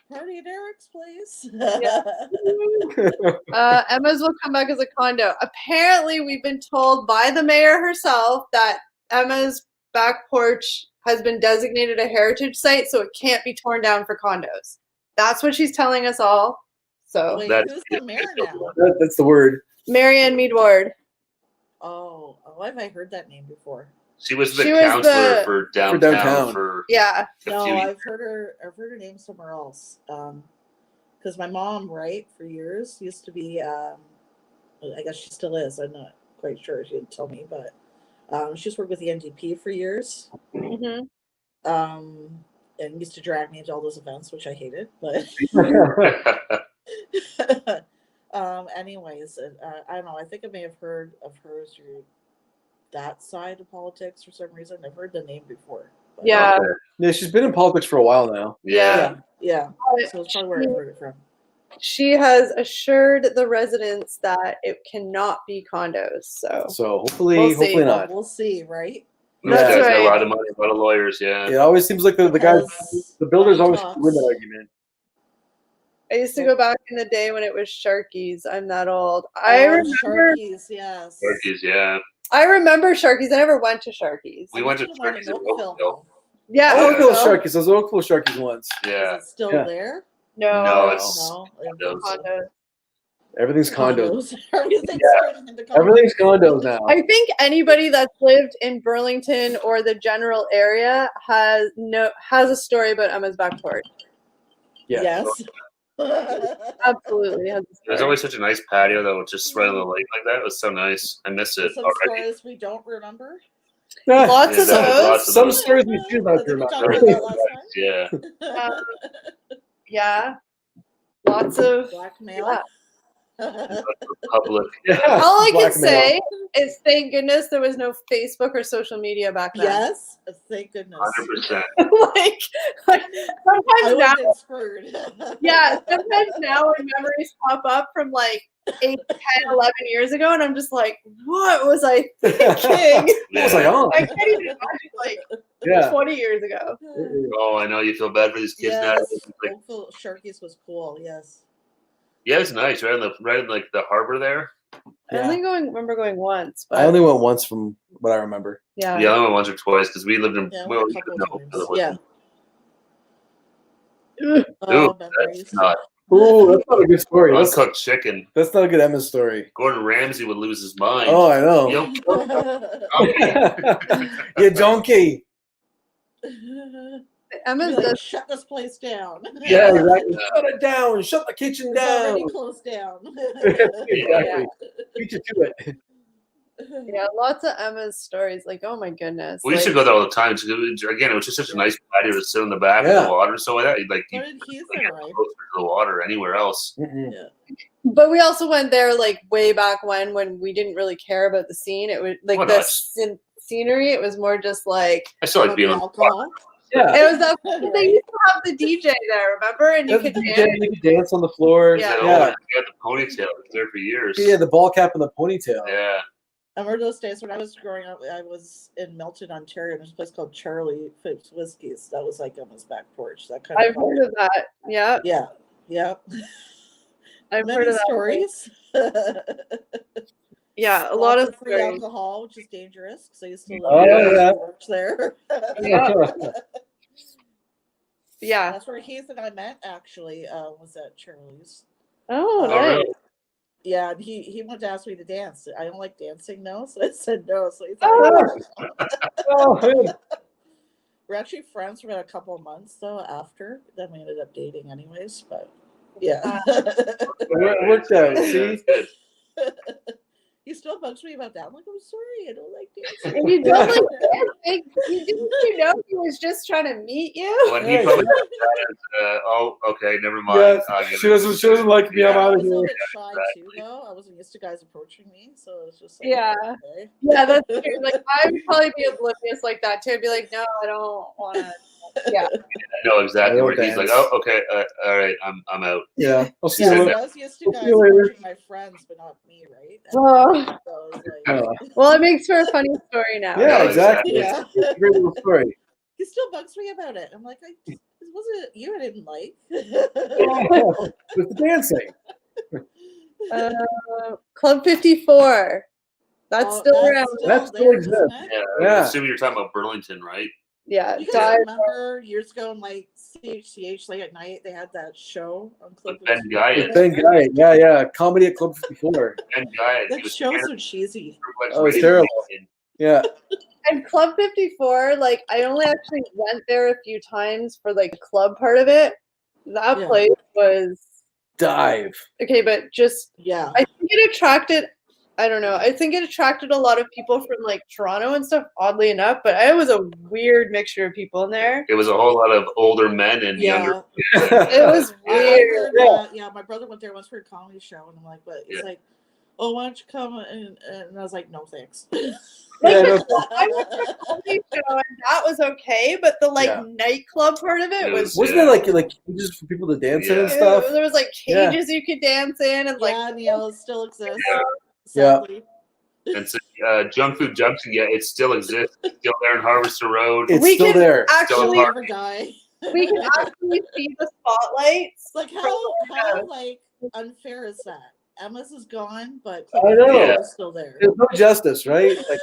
party at Eric's place. Emma's will come back as a condo. Apparently, we've been told by the mayor herself that Emma's back porch has been designated a heritage site, so it can't be torn down for condos. That's what she's telling us all. So, Wait, That's- who's the mayor now? That's the word. Marianne Mead Ward. Oh, why have I heard that name before? She was the She was counselor the- for downtown downtown. for Yeah. a No, few years. I've heard her name somewhere else. Because my mom, right, for years used to be. I guess she still is. I'm not quite sure. She didn't tell me, but she's worked with the NDP for years. hmm And used to drag me to all those events, which I hated. But anyways, I don't know. I think I may have heard of her through that side of politics for some reason. I've heard the name before. But Yeah. Okay. Yeah, she's been in politics for a while now. Yeah. yeah. So it's probably where I heard it from. She has assured the residents that it cannot be condos. So, So hopefully, We'll see. hopefully not. We'll see, right? Those That's guys got right. a lot of money, a lot of lawyers. Yeah. It always seems like the guys, Because the builders money always talks. win that argument. I used to go back in the day when it was Sharkies. I'm that old. I remember. Sharkies, yes. Turkeys, yeah. I remember Sharkies. I never went to Sharkies. We went to the one in Turkeys in Oakville. Oakville. Yeah. Oakville Oakville. Sharkies. Those Oakville Sharkies once. Yeah. Is it still Yeah. there? No, it's No, condos. Everything's condos. Everything's Yeah. turning into condos. Everything's condos now. I think anybody that's lived in Burlington or the general area has a story about Emma's back porch. Yeah. Yes. Absolutely has a There's story. always such a nice patio that was just right on the lake like that. It was so nice. I miss it Some already. stories we don't remember. Lots of Yeah, those. lots of Some those. stories we choose not I to think we talked remember. about that last time. Yeah. Yeah. Lots of Blackmail. Public. Yeah. All I can Blackmail. say is thank goodness there was no Facebook or social media back then. Yes, thank goodness. 100%. like I sometimes would now have been screwed. sometimes now when memories pop up from like 8, 10, 11 years ago and I'm just like, what was I thinking? I was like, oh, I can't even imagine like yeah. 20 years ago. Oh, I know you feel bad for these kids now. Yes, Like, Oakville Sharkies was cool. Yes. yeah, it's nice, right in like the harbor there. I only remember going once, but I only went once from what I remember. yeah. Yeah, I went once or twice because we lived in. Yeah, well, a couple of times. Yeah. Ooh, Oh, memories. that's not Ooh, that's not a good story. That's uncooked chicken. not a good Emma story. Gordon Ramsay would lose his mind. Oh, I know. Yo, You donkey. Emma's Like, does shut this place down. Yeah, exactly. Shut it down. Shut the kitchen It's down. already closed down. Exactly. Beat you to it. yeah, lots of Emma's stories. Like, oh my goodness. we used to like- go there all the time. Again, it was just such a nice patio to sit in the back of Yeah. the water. So like that, like you Where did Keith couldn't get arrive? closer to the water anywhere else. Mm-mm. But we also went there like way back when we didn't really care about the scene. It was like Why the not? scenery. It was more just like I still like About being the on the alcohol. Yeah. it was that they used to have the DJ there, remember? And you That's could the dance. DJ, you could dance on the floor. Yeah. Yeah. Got the ponytail. It was there for years. Yeah, the ball cap and the ponytail. Yeah. I remember those days when I was growing up. I was in Milton, Ontario. And there's a place called Charlie Phipps Whiskies. That was like Emma's back porch. That kind I've of. heard of that. Yeah, Yeah, yeah. I've Many heard of that. stories. Yeah, a lot of free stories. alcohol, which is dangerous because I used to live Oh, there. yeah. I worked there. Yeah. Yeah. That's where Keith and I met. Actually, was at Charlie's. Oh, Oh, nice. really? Yeah, and he wanted to ask me to dance. I don't like dancing, no, so I said no. So he's like, Oh, hey. we're actually friends for about a couple of months though. After then, we ended up dating anyways. But yeah, It worked out. Yeah, See? it's good. he still bugs me about that. I'm like, I'm sorry, I don't like dancing. And you don't like dancing. You know he was just trying to meet you. When he Yeah. probably oh, okay, never mind. Yeah, she doesn't like me. I'm I out was of a little here. bit shy too, though. I wasn't used to guys approaching me, so it was just like, Yeah. okay. Yeah, that's true. Like I would probably be oblivious like that too. I'd be like, no, I don't want to. Yeah. I know exactly I where will he's like, dance. oh, okay, all right, I'm out. Yeah. I'll see Yeah, you so later. I was used to guys See you later. approaching my friends, but not me, right? And Oh. so I was like, Well, it makes for a funny story now. Yeah, Yeah, exactly. yeah. It's a great little story. He still bugs me about it. I'm like, it wasn't you I didn't like. With the dancing. Club 54. That's Oh, still around. That still there, exists. isn't it? Yeah, Yeah. I'm assuming you're talking about Burlington, right? Yeah. You guys Dive. remember years ago in like CHCH late at night they had that show on Club With Ben 54? Guyatt. Ben Guy. Yeah. Comedy at Club 54. Ben Guyatt. He That was show's so cheesy. Oh, it's terrible. Yeah. And Club 54, like I only actually went there a few times for like the club part of it. That Yeah. place was Dive. okay, but just Yeah. I think it attracted. I don't know. I think it attracted a lot of people from like Toronto and stuff. Oddly enough, but it was a weird mixture of people in there. It was a whole lot of older men and younger. Yeah. It was I weird. heard, yeah, my brother went there once for a comedy show, and I'm like, but he's Yeah. like, oh, why don't you come? And I was like, no, thanks. Like, Yeah, no, I went to a comedy show and that was okay, but the like Yeah. nightclub part of it It was. Wasn't Yeah. there like cages for people to dance in and Yeah. stuff? There was like Yeah. cages you could dance in and like Yeah, Neil still exists. Yeah. Sadly. And so, Junk Food Junction, yeah, it still exists. It's still there in Harvester Road. It's we still can there. actually Never die. we can actually see the spotlights. Like how like unfair is that? Emma's is gone, but I know. Club is still there. There's no justice, right? Like,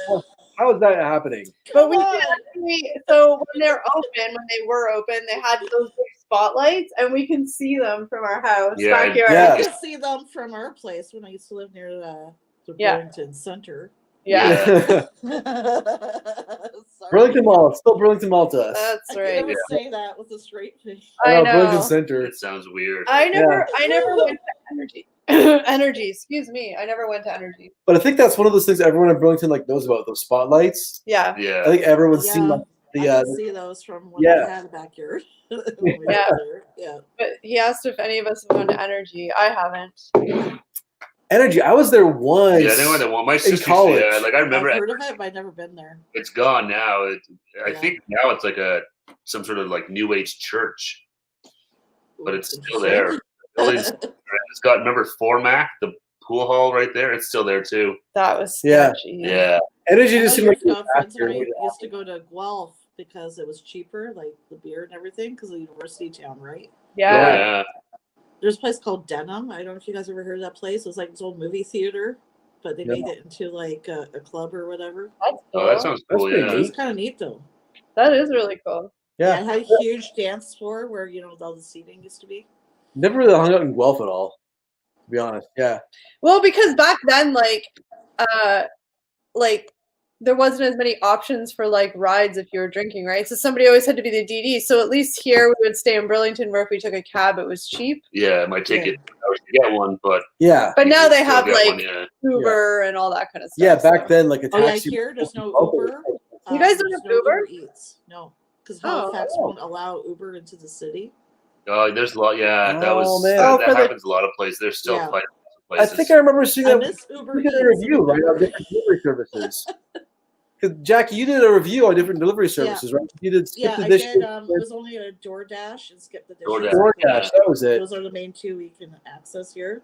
how is that happening? But we Come can on. actually, so when they were open, they had those big spotlights, and we can see them from our house Yeah, backyard. yeah. I could see them from our place when I used to live near the Yeah. Burlington Center. Yeah. Sorry. Burlington Mall, still Burlington Mall to us. I That's can right. never say that with a straight face. I Burlington know. Center. It sounds weird. I never went to Energy. Energy, excuse me. I never went to Energy. But I think that's one of those things everyone in Burlington like knows about, those spotlights. Yeah. Yeah. I think everyone's seen like I the can see those from when yeah. we had a backyard. Yeah. Yeah. But he asked if any of us have gone to Energy. I haven't. Energy. I was there once. Yeah, I think I want my sister. college. Yeah, like I remember I've heard of it, but I've never been there. it's gone now. I Yeah. think now it's like some sort of like new age church, but it's still Interesting. there. It's got, remember Formac, the pool hall right there? It's still there too. That was Yeah. sketchy. Yeah. Energy I just know seemed like years ago, friends of after, mine yeah. used to go to Guelph because it was cheaper, like the beer and everything, because of university town, right? Yeah. Yeah. There's a place called Denham. I don't know if you guys ever heard of that place. It was like this old movie theater, but they Yeah. made it into like a club or whatever. That's cool. Oh, that sounds That's cool. pretty It Yeah. was kind of neat though. That is really cool. Yeah, Yeah. it had a huge dance floor where all the seating used to be. Never really hung out in Guelph at all, to be honest. Yeah. Well, because back then, like there wasn't as many options for like rides if you were drinking, right? So somebody always had to be the DD. So at least here we would stay in Burlington where if we took a cab, it was cheap. Yeah, my ticket. I was to get one, but Yeah. But now you they still have get like one, yeah. Uber and all that kind of stuff. Yeah, back so. then, like a Oh yeah, taxi. here there's no Okay. Uber. You guys don't There's have Uber? Eats. No, because Oh. Halifax won't allow Uber into the city. Oh, there's a lot. Yeah, that Oh, was man. Oh, that for the- happens a lot of places. There's still Yeah. quite I places. think I remember seeing I that. miss Uber You did a Eats. review, right, on different delivery services. 'Cause, Jackie, you did a review on different delivery services, right? You did Skip Yeah, the I Dish. did. It was only a DoorDash and Skip the Dish. DoorDash, that was it. Those are the main two we can access here.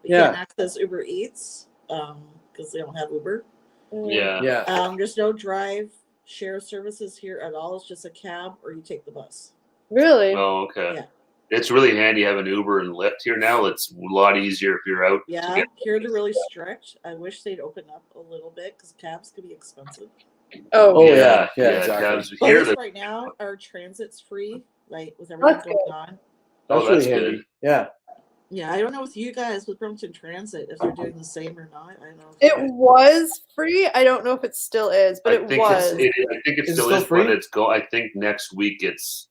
We Yeah. can't access Uber Eats because they don't have Uber. Yeah. Yeah. There's no drive share services here at all. It's just a cab or you take the bus. Really? Oh, okay. Yeah. It's really handy having Uber and Lyft here now. It's a lot easier if you're out. to Yeah, get- here they're really strict. I wish they'd open up a little bit because cabs could be expensive. Oh, Oh, yeah, exactly. cabs But here. at least right now, our transit's free, like with everything That's going on. Oh, That's that's really good. handy. Yeah. Yeah, I don't know with you guys with Burlington Transit if they're doing the same or not. I don't know. It was free. I don't know if it still is, but I it think was. I think it Is it still still is, free? but it's I think next week it's.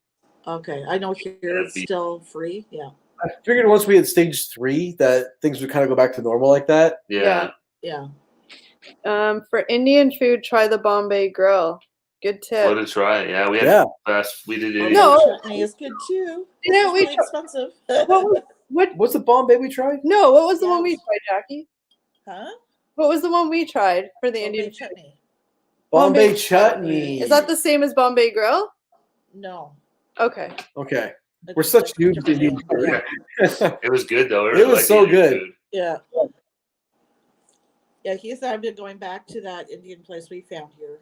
Okay, I know here it's still free. Yeah, I figured once we hit stage 3 that things would kind of go back to normal like that. Yeah. yeah. For Indian food, try the Bombay Grill. Good tip. What to try? Yeah, we had Yeah. fast. We did it. No. Chutney is good too. Didn't It's we really try- expensive. What? What's the Bombay we tried? No, what was the one we Yes. tried, Jackie? Huh? What was the one we tried for the Bombay Indian food? chutney. Bombay Bombay Chutney. Is that the same as Bombay Grill? No. Okay. Okay. It's We're such like a noobs to different Indian name. food. It was good though. I It really was liked so Indian good. food. Yeah. Yeah, Keith and I have been going back to that Indian place we found here.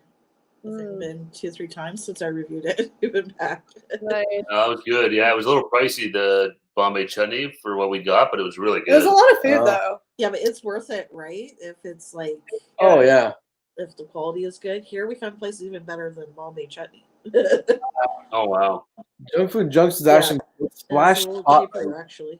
I think it's been 2-3 times since I reviewed it. We've been back. Nice. That was good. Yeah, it was a little pricey, the Bombay Chutney, for what we got, but it was really There's good. a lot of food Uh, though. Yeah, but it's worth it, right? If it's like, Oh, yeah. if the quality is good. Here we found places even better than Bombay Chutney. Oh wow. Junk Food Junks is Yeah. actually splash It's a little top. cheaper, actually.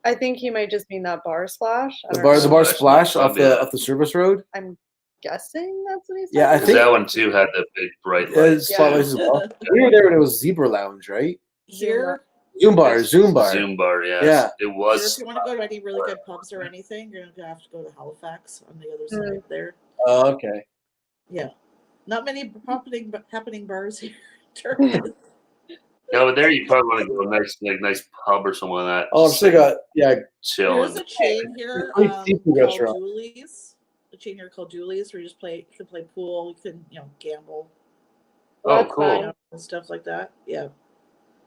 I think he might just mean that bar splash. I The don't bar, know. the bar Splash splash off yeah. the service road. I'm guessing that's what he's Yeah, I talking Because think- that one too had the big bright Yeah, lights. it's spotlights as well. We were there when it was Zebra Lounge, right? Here, Zoom bar. Zoom bar, yes. Yeah. It here, if was. you want to go to any really good pubs or anything, you're gonna have to go to Halifax on the other side there. Oh, okay. Yeah, not many happening bars here. Yeah, but there you probably want to go to a nice pub or something like that. Oh, I'm Just still got, yeah. chill. There's a chain here Great seafood called restaurant. Dooley's. A chain here called Dooley's where you can play pool, you can gamble, Oh, That's cool. fine. and stuff like that. Yeah.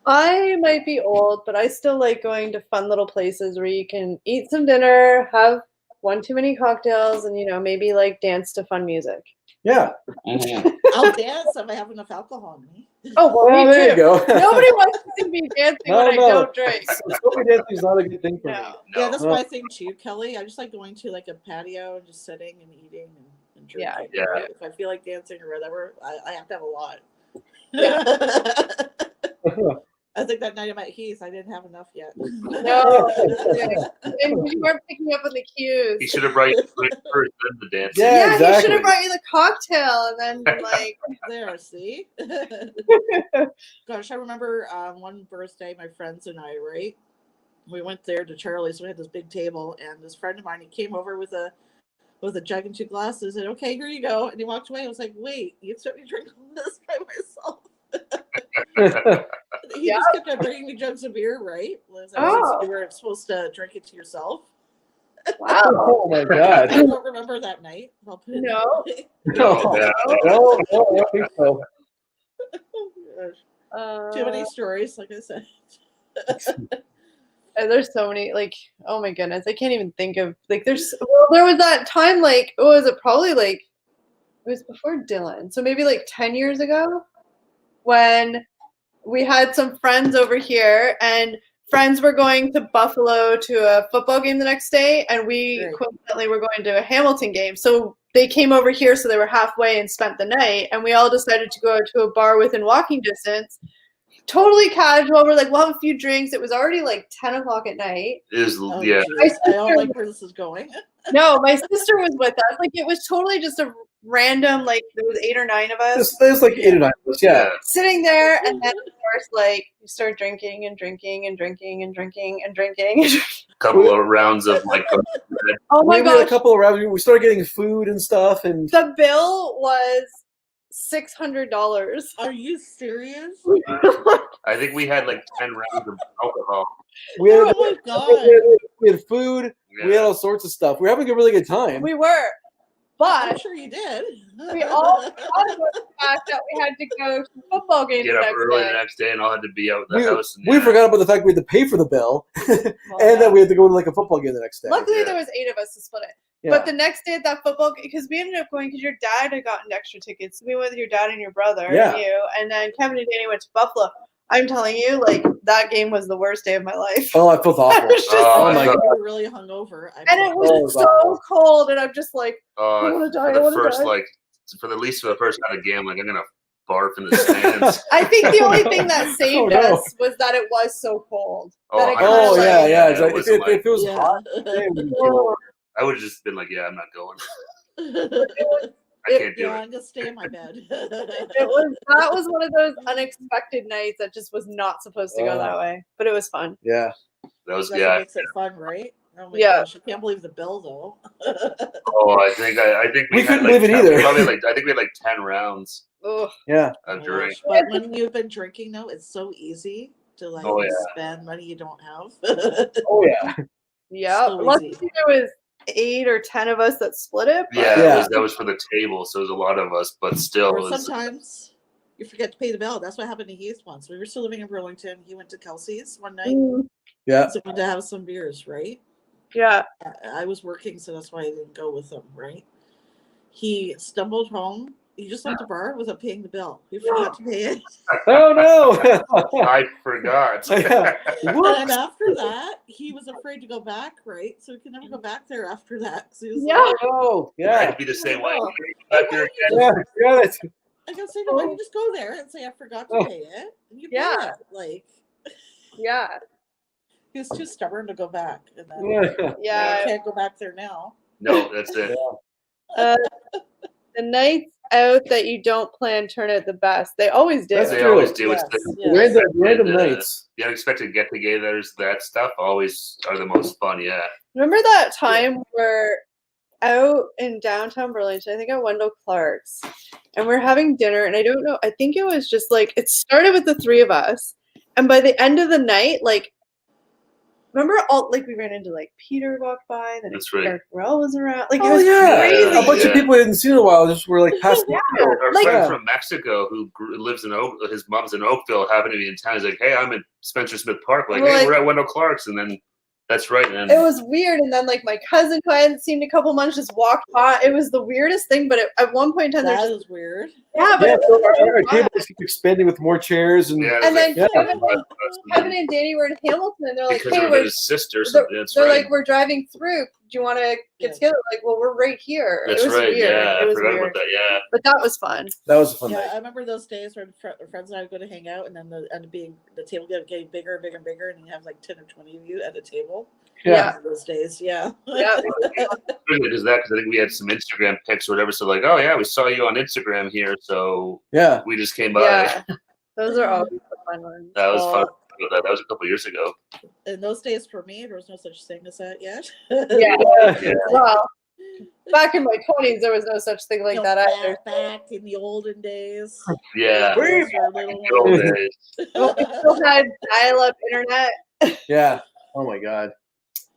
I might be old, but I still like going to fun little places where you can eat some dinner, have one too many cocktails, and maybe like dance to fun music. Yeah. Mhm. I'll dance if I have enough alcohol in me. Oh, well, Well, me there too. you go. Nobody wants to see me dancing No, when I no. don't drink. Sober dancing is not a good thing for me. No. Yeah, No. that's my thing too, Kelly. I just like going to like a patio and just sitting and eating and drinking. Yeah. Right? If I feel like dancing or whatever, I have to have a lot. Yeah. I think that night I met Heath, I didn't have enough yet. No. And you weren't picking up on the cues. He should have brought you the drink first, then the dance. Yeah, Yeah, he should exactly. have brought you the cocktail and then been like, There, see? Gosh, I remember one birthday, my friends and I, right? We went there to Charlie's. We had this big table, and this friend of mine, he came over with a jug and 2 glasses, and okay, here you go. And he walked away. I was like, wait, you expect me to drink all this by myself? He just kept on bringing me jugs of beer, right? You were supposed to drink it to yourself. wow. Oh my God. I don't remember that night. I'll put it No. No, I don't think so. Oh, gosh. Too many stories, like I said. There's so many, like, oh my goodness, I can't even think of, like, there was that time, like, was it probably, like, it was before Dylan, so maybe, like, 10 years ago, when we had some friends over here, and friends were going to Buffalo to a football game the next day, and we coincidentally were going to a Hamilton game, so they came over here, so they were halfway and spent the night, and we all decided to go to a bar within walking distance. Totally casual. We're like, we'll have a few drinks. It was already like 10 o'clock at night. Yeah. I don't like where this is going. No, my sister was with us. Like, it was totally just a random, like, there was 8 or 9 of us. There's like 8 or 9 of us, yeah. Sitting there, and then, of course, like, you start drinking and drinking and drinking and drinking and drinking. A couple of rounds of, like, Oh my we had gosh. a couple of rounds. We started getting food and stuff, and The bill was $600. Are you serious? I think we had like 10 rounds of alcohol. we had, Oh my God. we had food. Yeah. We had all sorts of stuff. We were having a really good time. We were. I'm But sure you did. we all thought about the fact that we had to go to the football game Get the up next early day. the next day and all had to be out of the house. And, We forgot about the fact we had to pay for the bill, and that we had to go to like a football game the next day. Luckily, Yeah. there was 8 of us to split it. Yeah. But the next day at that football game, because we ended up going because your dad had gotten extra tickets. We went with your dad and your brother Yeah. and you. And then Kevin and Danny went to Buffalo. I'm telling you, like, that game was the worst day of my life. Oh, I felt awful. I was just Oh my You God. were really hungover. And it was Oh, so cold. And I'm just like, I want to die. I for the want to first, die. like, for the first out of game, like, I'm going to barf in the stands. I think the only thing that saved Oh, no. us was that it was so cold. Oh, that it I kinda, Oh like, yeah, yeah. Yeah, it If wasn't it was Yeah. hot, it would be cool. I would have just been like, yeah, I'm not going. It- I can't do Yeah, it. I'm gonna stay in my bed. that was one of those unexpected nights that just was not supposed to go that way. But it was fun. Yeah. That was, That's yeah. what makes it fun, right? Oh my Yeah. gosh, I can't believe the bill though. Oh, I think We had couldn't like believe it 10 either. Probably like I think we had like 10 rounds Ugh. Yeah. of drink. But when you've been drinking though, it's so easy to like Oh, yeah. spend money you don't have. Oh yeah. Yeah. So Luckily, easy. there was 8 or 10 of us that split it. But Yeah, Yeah. that was for the table, so it was a lot of us, but still, it Or was, sometimes you forget to pay the bill. That's what happened to Heath once. We were still living in Burlington. He went to Kelsey's one night. Yeah. So we went to have some beers, right? Yeah. I was working, so that's why I didn't go with him, right? He stumbled home. He just left the bar without paying the bill. He forgot to pay it. Oh no. I forgot. Yeah. And after that, he was afraid to go back, right? So he could never go back there after that. 'Cause he was Yeah. like, Oh I'd yeah. be the same way. Oh. Back there again. Yeah. Yeah. That's, I can say, no, why don't you just go there and say, I forgot to pay it? And you pay Yeah. it. Like, Yeah. he was too stubborn to go back. And then yeah. I Yeah. can't go back there now. No, that's it. The nights out that you don't plan turn out the best. They always do. That's They true. always do. Yes, It's the, yes. Random nights. the unexpected get-togethers, that stuff always are the most fun. Yeah. Remember that time we're out in downtown Burlington, I think at Wendell Clark's, and we're having dinner, and I don't know, I think it was just like, it started with the 3 of us, and by the end of the night, like, remember all, like, we ran into, like, Peter walked by, then That's right. Eric Burrell was around, like, it Oh was yeah. crazy. A bunch of people we hadn't seen in a while just were like passing through. Our Like- friend from Mexico who lives in his mom's in Oakville happened to be in town. He's like, hey, I'm at Spencer Smith Park. Like, We're hey, like- we're at Wendell Clark's. And then that's right. And It was weird, and then, like, my cousin who I hadn't seen in a couple months just walked by. It was the weirdest thing, but at one point in time, That there's is weird. yeah, but Yeah, it so was our so table fun. keeps expanding with more chairs and yeah, And then there's like Kevin and Danny were in Hamilton, and they're like, because "Hey, of we're his sister. they're, That's they're right. like, we're driving through. you want to get Yeah. together? Like, well, we're right here. That's it was right. weird. Yeah, it I was forgot weird. about that. Yeah. But that was fun. That was a fun Yeah, night. I remember those days when friends and I would go to hang out, and then the table getting bigger and bigger and bigger, and you have like 10 or 20 of you at a table. Yeah. Those days, yeah. Yeah. Because I think we had some Instagram pics or whatever. So like, oh yeah, we saw you on Instagram here, so Yeah. we just came by. Yeah. Those are always the fun ones. That was fun. Oh. That was a couple years ago. In those days, for me, there was no such thing as that yet. Yeah. Well, back in my 20s, there was no such thing like that either. Back in the olden days. Yeah. Those were little Good old ones. days. Well, we still had dial-up internet. Yeah. Oh my God.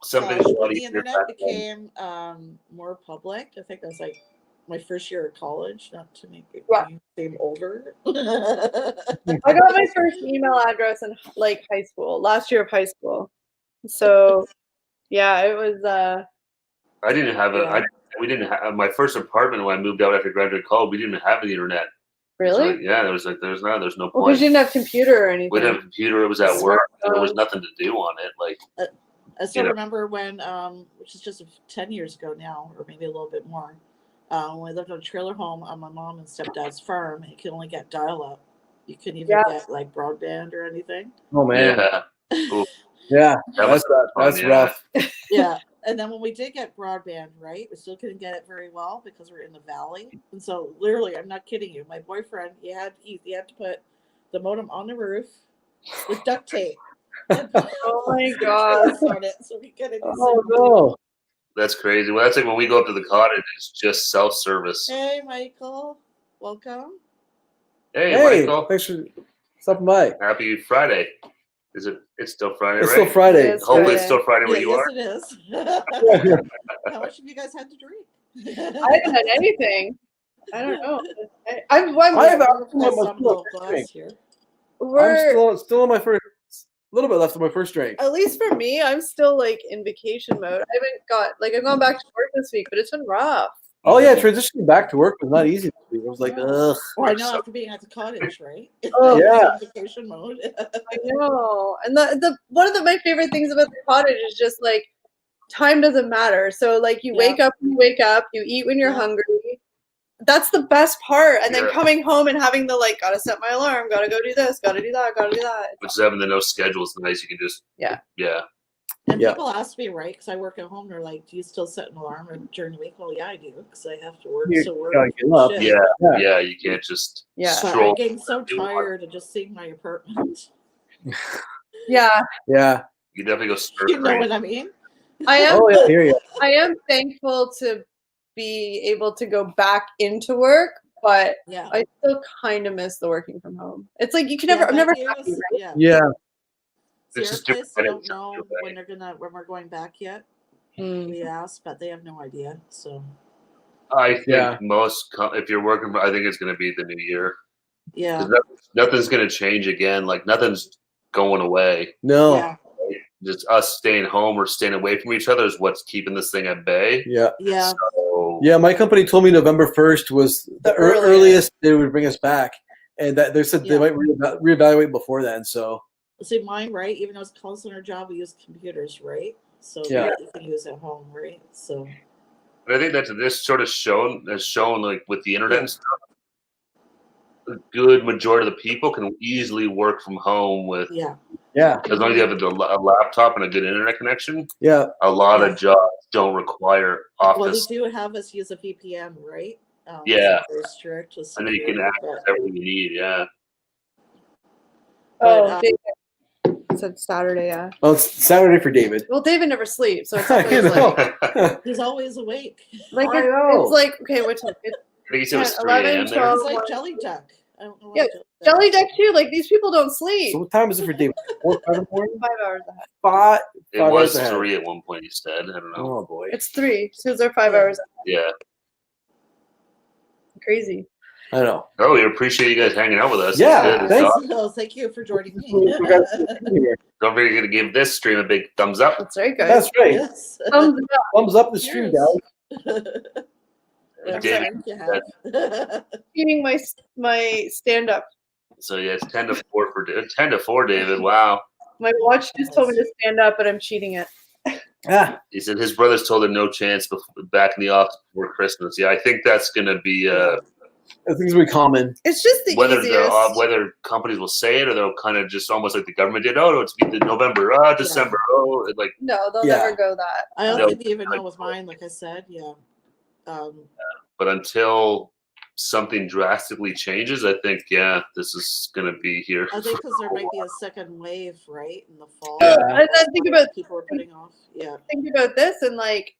Something When funny the here internet back then. became more public, I think that was like my first year of college, not to make it seem older. I got my first email address in like high school, last year of high school. So, yeah, it was. I didn't have Yeah. we didn't have my first apartment when I moved out after graduate college. We didn't have the internet. Really? So, yeah, there's no Well, point. because you didn't have computer or anything. We didn't have a computer. It was at work. There was Smartphones. nothing to do on it. Like, I still You know. remember when, which is just 10 years ago now, or maybe a little bit more, when we lived on a trailer home on my mom and stepdad's farm. You could only get dial-up. You couldn't even get like broadband or anything. Oh man. yeah, Yeah. That was That's fun, rough. Yeah. And then when we did get broadband, right, we still couldn't get it very well because we're in the valley. And so literally, I'm not kidding you. My boyfriend, he had to put the modem on the roof with duct tape. Oh my god. On it so we could Oh no. that's crazy. Well, that's like when we go up to the cottage, it's just self-service. Hey, Michael. Welcome. Hey, Hey, Michael. thanks for stopping by. Happy Friday. Is it? It's still Friday, It's right? still Friday. Yes. Hopefully, it's still Friday where you yes, are. it is. How much have you guys had to drink? I haven't had anything. I don't know. I'm I have Some little glass here. I'm still on my first. A little bit left of my first drink. At least for me, I'm still like in vacation mode. I haven't I've gone back to work this week, but it's been rough. Oh yeah, transitioning back to work was not easy this week. I was like, ugh. Well, I know after being at the cottage, right? Oh, yeah. Vacation mode. I know. And the one of my favorite things about the cottage is just like time doesn't matter. So like you wake up when you wake up, you eat when you're hungry. That's the best part. And then coming home and having the like, gotta set my alarm, gotta go do this, gotta do that, gotta do that. Which is having the no schedule is nice. You can just yeah. And people ask me, right? Because I work at home. They're like, "Do you still set an alarm during the week?" Well, yeah, I do, because I have to work. So we're Yeah. You can't just But stroll. I'm getting so tired of just seeing my apartment. Yeah. Yeah. You definitely go stir You know crazy. what I mean? I am. Oh yeah, here you go. I am thankful to be able to go back into work, but Yeah. I still kind of miss the working from home. It's like you can never. I'm never happy. Right? Yeah. Yeah. It's just place, I different. don't know when we're going back yet. We asked, but they have no idea. So I think if you're working, I think it's going to be the new year. yeah. 'Cause nothing's going to change again. Like nothing's going away. No. Yeah. Just us staying home or staying away from each other is what's keeping this thing at bay. Yeah. Yeah. So, Yeah, my company told me November 1st was the earliest they would bring us back, and that they said they might reevaluate before then. So See, mine, right? Even though it's a call center job, we use computers, right? So Yeah. you can use at home, right? So but I think that's this sort of has shown like with the internet and stuff. A good majority of the people can easily work from home with yeah. as long as you have a laptop and a good internet connection. Yeah. A lot of jobs don't require Well, office, they do have us use a VPN, right? Yeah. Very strict. With and then you can security, access everything you need. Yeah. Oh, David said Saturday. Yeah. Well, it's Saturday for David. Well, David never sleeps, so it's I always know. like, He's always awake. like I know. it's like okay, what time? It's I think he said it was 3 11, a.m. there. 12. It's like Jelly Duck. I don't know why Yeah, Jelly Duck- Jelly Duck too. Like these people don't sleep. So what time is it for David? 4, 5 in the morning? 5 hours ahead. Five. It 5 was hours ahead. 3 at one point. He said, "I don't know." Oh boy. It's 3 because they're 5 hours ahead. Yeah. Crazy. I know. Oh, we appreciate you guys hanging out with us. Yeah, It's good. thanks. It's awesome. No, thank you for joining me. Don't forget to give this stream a big thumbs up. That's right, guys. That's right. Yes. Thumbs up. Thumbs up the stream, Yes. guys. That's David, right, you have. Eating my stand up. so yeah, it's 10 to 4 David. Wow. My watch just told me to stand up, but I'm cheating it. He said his brothers told him no chance back in the office before Christmas. Yeah, I think that's going to be I think it's gonna be common. It's just the easiest. Whether companies will say it or they'll kind of just almost like the government did. Oh, it's November, December. Oh, like No, they'll never go that. I don't think they even know with mine. Like I said, but until something drastically changes, I think this is going to be here. I think because there might be a second wave, right, in the fall. Yeah. And then think about people are putting off. Yeah. Think about this in like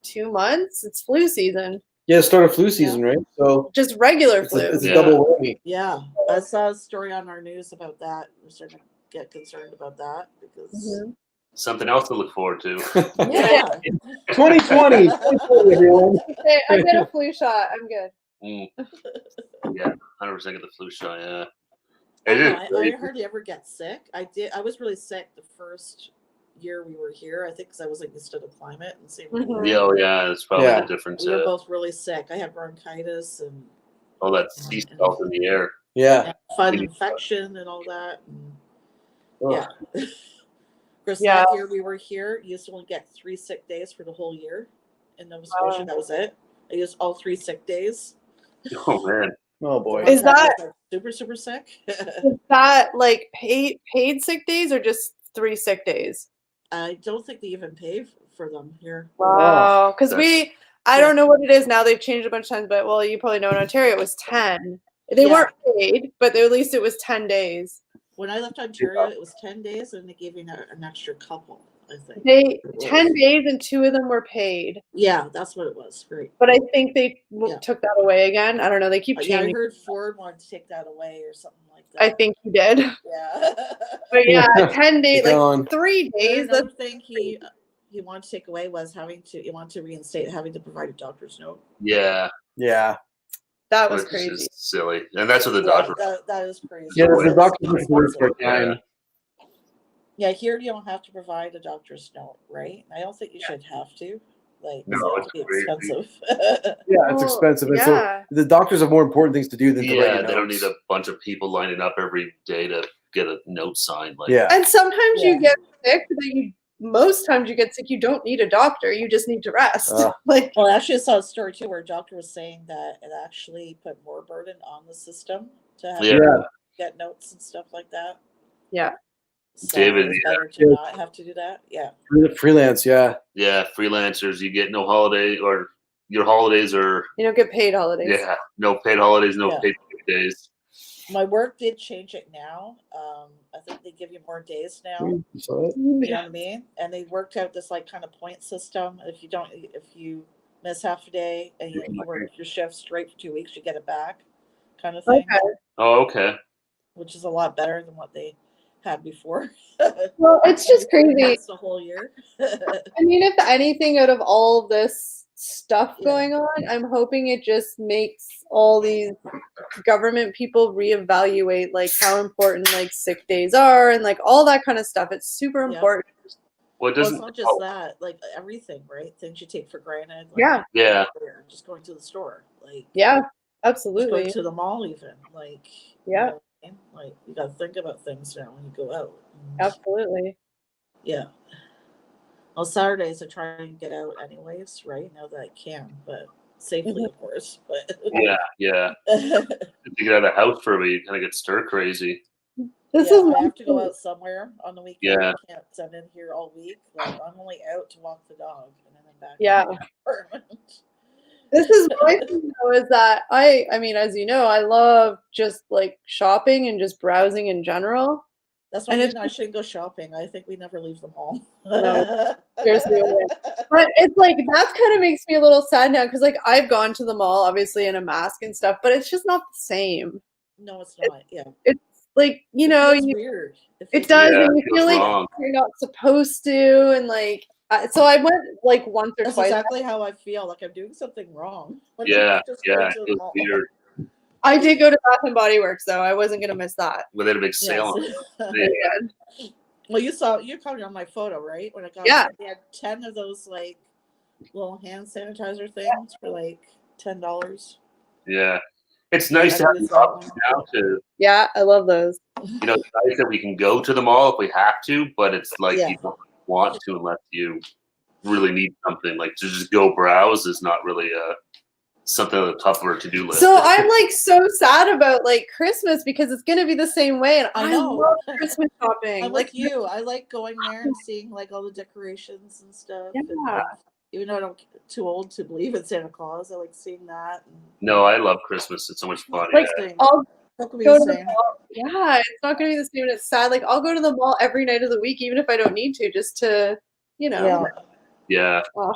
2 months. It's flu season. Yeah, start of flu season, right? So just regular flu. It's a double whammy. Yeah, I saw a story on our news about that. I'm starting to get concerned about that because something else to look forward to. 2020, everyone. Hey, I get a flu shot. I'm good. Yeah, 100% get the flu shot. Yeah. I hardly ever get sick. I was really sick the first year we were here. I think because I was like used to the climate and same. Yeah, it's probably the difference. We were both really sick. I had bronchitis and all that sea salt in the air. Yeah, fun infection and all that. And, yeah. Chris, that year we were here, you used to only get 3 sick days for the whole year in Nova Scotia. That was it. I used all 3 sick days. Oh man. Oh boy. Is that super sick? Is that like paid sick days or just 3 sick days? I don't think they even pay for them here. Wow. Because I don't know what it is now. They've changed a bunch of times, but well, you probably know in Ontario it was 10. They weren't paid, but at least it was 10 days. When I left Ontario, it was 10 days, and they gave me an extra couple, I think. 10 days and 2 of them were paid. Yeah, that's what it was. Great. But I think they took that away again. I don't know. They keep changing. Yeah, I heard Ford wanted to take that away or something like that. I think he did. Yeah. But 10 days, like 3 days. Another thing he wanted to take away was he wanted to reinstate having to provide a doctor's note. Yeah. Yeah. That was Which crazy. is silly. And that's what the doctor. That is crazy. Yeah, the doctor's note for time. Yeah, here you don't have to provide a doctor's note, right? I don't think you should have to. Like, it's expensive. Yeah, it's expensive. And so the doctors have more important things to do than to write notes. They don't need a bunch of people lining up every day to get a note signed. Like, and sometimes you get sick, but most times you get sick, you don't need a doctor. You just need to rest. Well, actually, I saw a story too where a doctor was saying that it actually put more burden on the system to have to get notes and stuff like that. Yeah. So David, it's better to not have to do that. Yeah. Freelance, yeah, freelancers, you get no holiday, or your holidays are you don't get paid holidays. Yeah, no paid holidays, no paid days. My work did change it now. I think they give you more days now. You know what I mean? And they worked out this like kind of point system. If you miss half a day and you work your shift straight for 2 weeks, you get it back, kind of thing. Okay. Oh, okay. Which is a lot better than what they had before. Well, it's just crazy. That's the whole year. I mean, if anything, out of all of this stuff going on, I'm hoping it just makes all these government people reevaluate like how important like sick days are and like all that kind of stuff. It's super important. Well, it's not just that, like everything, right? Things you take for granted. Like, just going to the store, like absolutely. Just going to the mall, even like you know, like you got to think about things now when you go out. Absolutely. Yeah. Well, Saturdays I try and get out anyways, right? Now that I can, but safely, of course. But yeah. To get out of the house for a week, you kind of get stir crazy. I have to go out somewhere on the weekend. I can't send in here all week. Like I'm only out to walk the dog, and then I'm back. In the apartment. This is my thing though, is that I mean, as you know, I love just like shopping and just browsing in general. That's why I shouldn't go shopping. I think we never leave the mall. No, seriously. But it's like that kind of makes me a little sad now because like I've gone to the mall obviously in a mask and stuff, but it's just not the same. No, it's not. It's like it's weird. It does, and you feel like you're not supposed to, and like. So I went like once or twice. That's exactly how I feel. Like I'm doing something wrong. It's weird. I did go to Bath and Body Works though. I wasn't gonna miss that. Well, they had a big sale on it. Well, you commented on my photo, right? When I got they had 10 of those like little hand sanitizer things for like $10. Yeah. It's nice to have the option now to. Yeah, I love those. It's nice that we can go to the mall if we have to, but it's like you don't want to unless you really need something, like to just go browse is not really something on the top of our to-do list. So I'm like so sad about like Christmas because it's gonna be the same way, and I I know. love Christmas shopping. I'm like you. I like going there and seeing like all the decorations and stuff. Yeah. And, like, even though I'm too old to believe in Santa Claus, I like seeing that. And, No, I love Christmas. It's so much fun. Like, Yeah. I'll that could be go the to the same. mall. Yeah, it's not gonna be the same. And it's sad. Like I'll go to the mall every night of the week, even if I don't need to, just to, you know. Yeah. Yeah. Oh.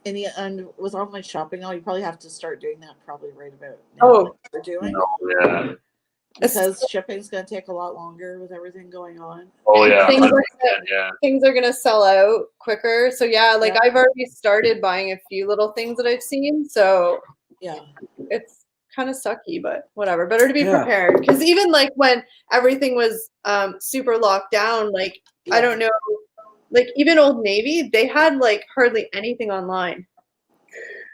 And with online shopping now, you probably have to start doing that probably right about now. Oh. Like we're doing. Yeah. Because shipping's going to take a lot longer with everything going on. Oh yeah. Things 100%, are, yeah. things are gonna sell out quicker. So yeah, like Yeah. I've already started buying a few little things that I've seen. So Yeah. it's kind of sucky, but whatever. Better to be Yeah. prepared. Because even like when everything was super locked down, like I don't know, like even Old Navy, they had like hardly anything online.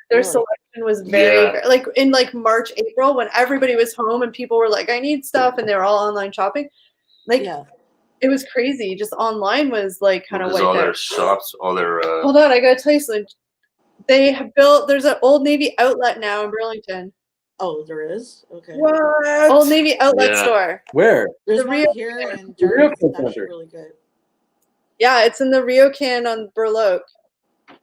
Their Really? selection was very, Yeah. very like in like March, April, when everybody was home and people were like, I need stuff, and they were all online shopping. Like Yeah. it was crazy. Just online was like kind of Because wiped all their out. shops, all their Hold on, I gotta tell you something. They have built. There's an Old Navy outlet now in Burlington. Oh, there is? Okay. What? Old Navy outlet Yeah. store. Where? There's The one Rio- here in The Rio Durham. It's actually Center. really good. Yeah, it's in the Ryokan on Burloak.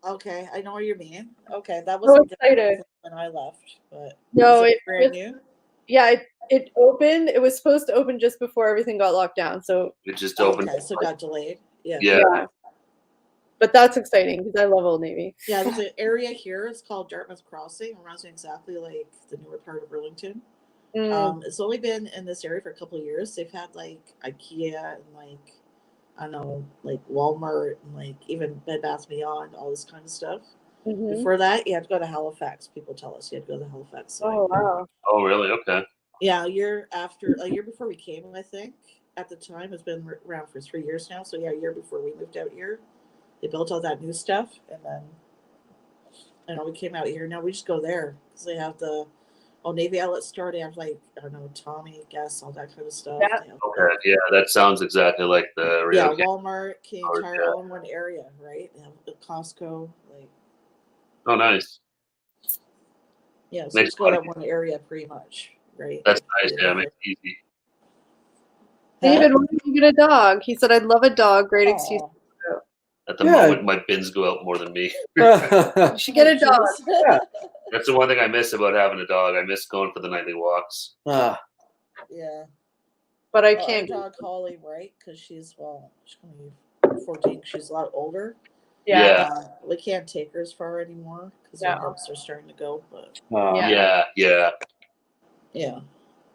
Okay, I know what you mean. Okay, that So was excited. when I left, but No, is it brand was, new. yeah, it opened. It was supposed to open just before everything got locked down. So it just opened. Okay, so it got delayed. Yeah. Yeah. but that's exciting because I love Old Navy. Yeah, there's an area here. It's called Dartmouth Crossing. It reminds me exactly like the newer part of Burlington. Mm. It's only been in this area for a couple of years. They've had like IKEA and like I don't know, like Walmart and like even Bed Bath Beyond, all this kind of stuff. Mhm. Before that, you had to go to Halifax. People tell us you had to go to Halifax. So Oh wow. Oh really? Okay. yeah, a year before we came, I think. At the time, it's been around for 3 years now. So yeah, a year before we moved out here, they built all that new stuff, and then we came out here. Now we just go there because they have the Old Navy outlet store. They have like I don't know, Tommy, Guess, all that kind of stuff. Yeah. They have, Okay. Yeah, that sounds exactly like the yeah, Rio. Walmart, King Oh, Tire, yeah. all in one area, right? They have the Costco, like Oh, nice. yeah. So Makes just go to money. one area, pretty much, right? That's nice. Yeah, makes it easy. David, why don't you get a dog? He said, I'd love a dog. Great excuse. Aw. At the Yeah. moment, my bins go out more than me. You should get a dog. Yeah. That's the one thing I miss about having a dog. I miss going for the nightly walks. Ah, Yeah. But I Well, can't. our dog Holly, right? Because she's gonna be 14. She's a lot older. Yeah. Yeah. We can't take her as far anymore because No. her hips are starting to go. But Yeah. Yeah. yeah,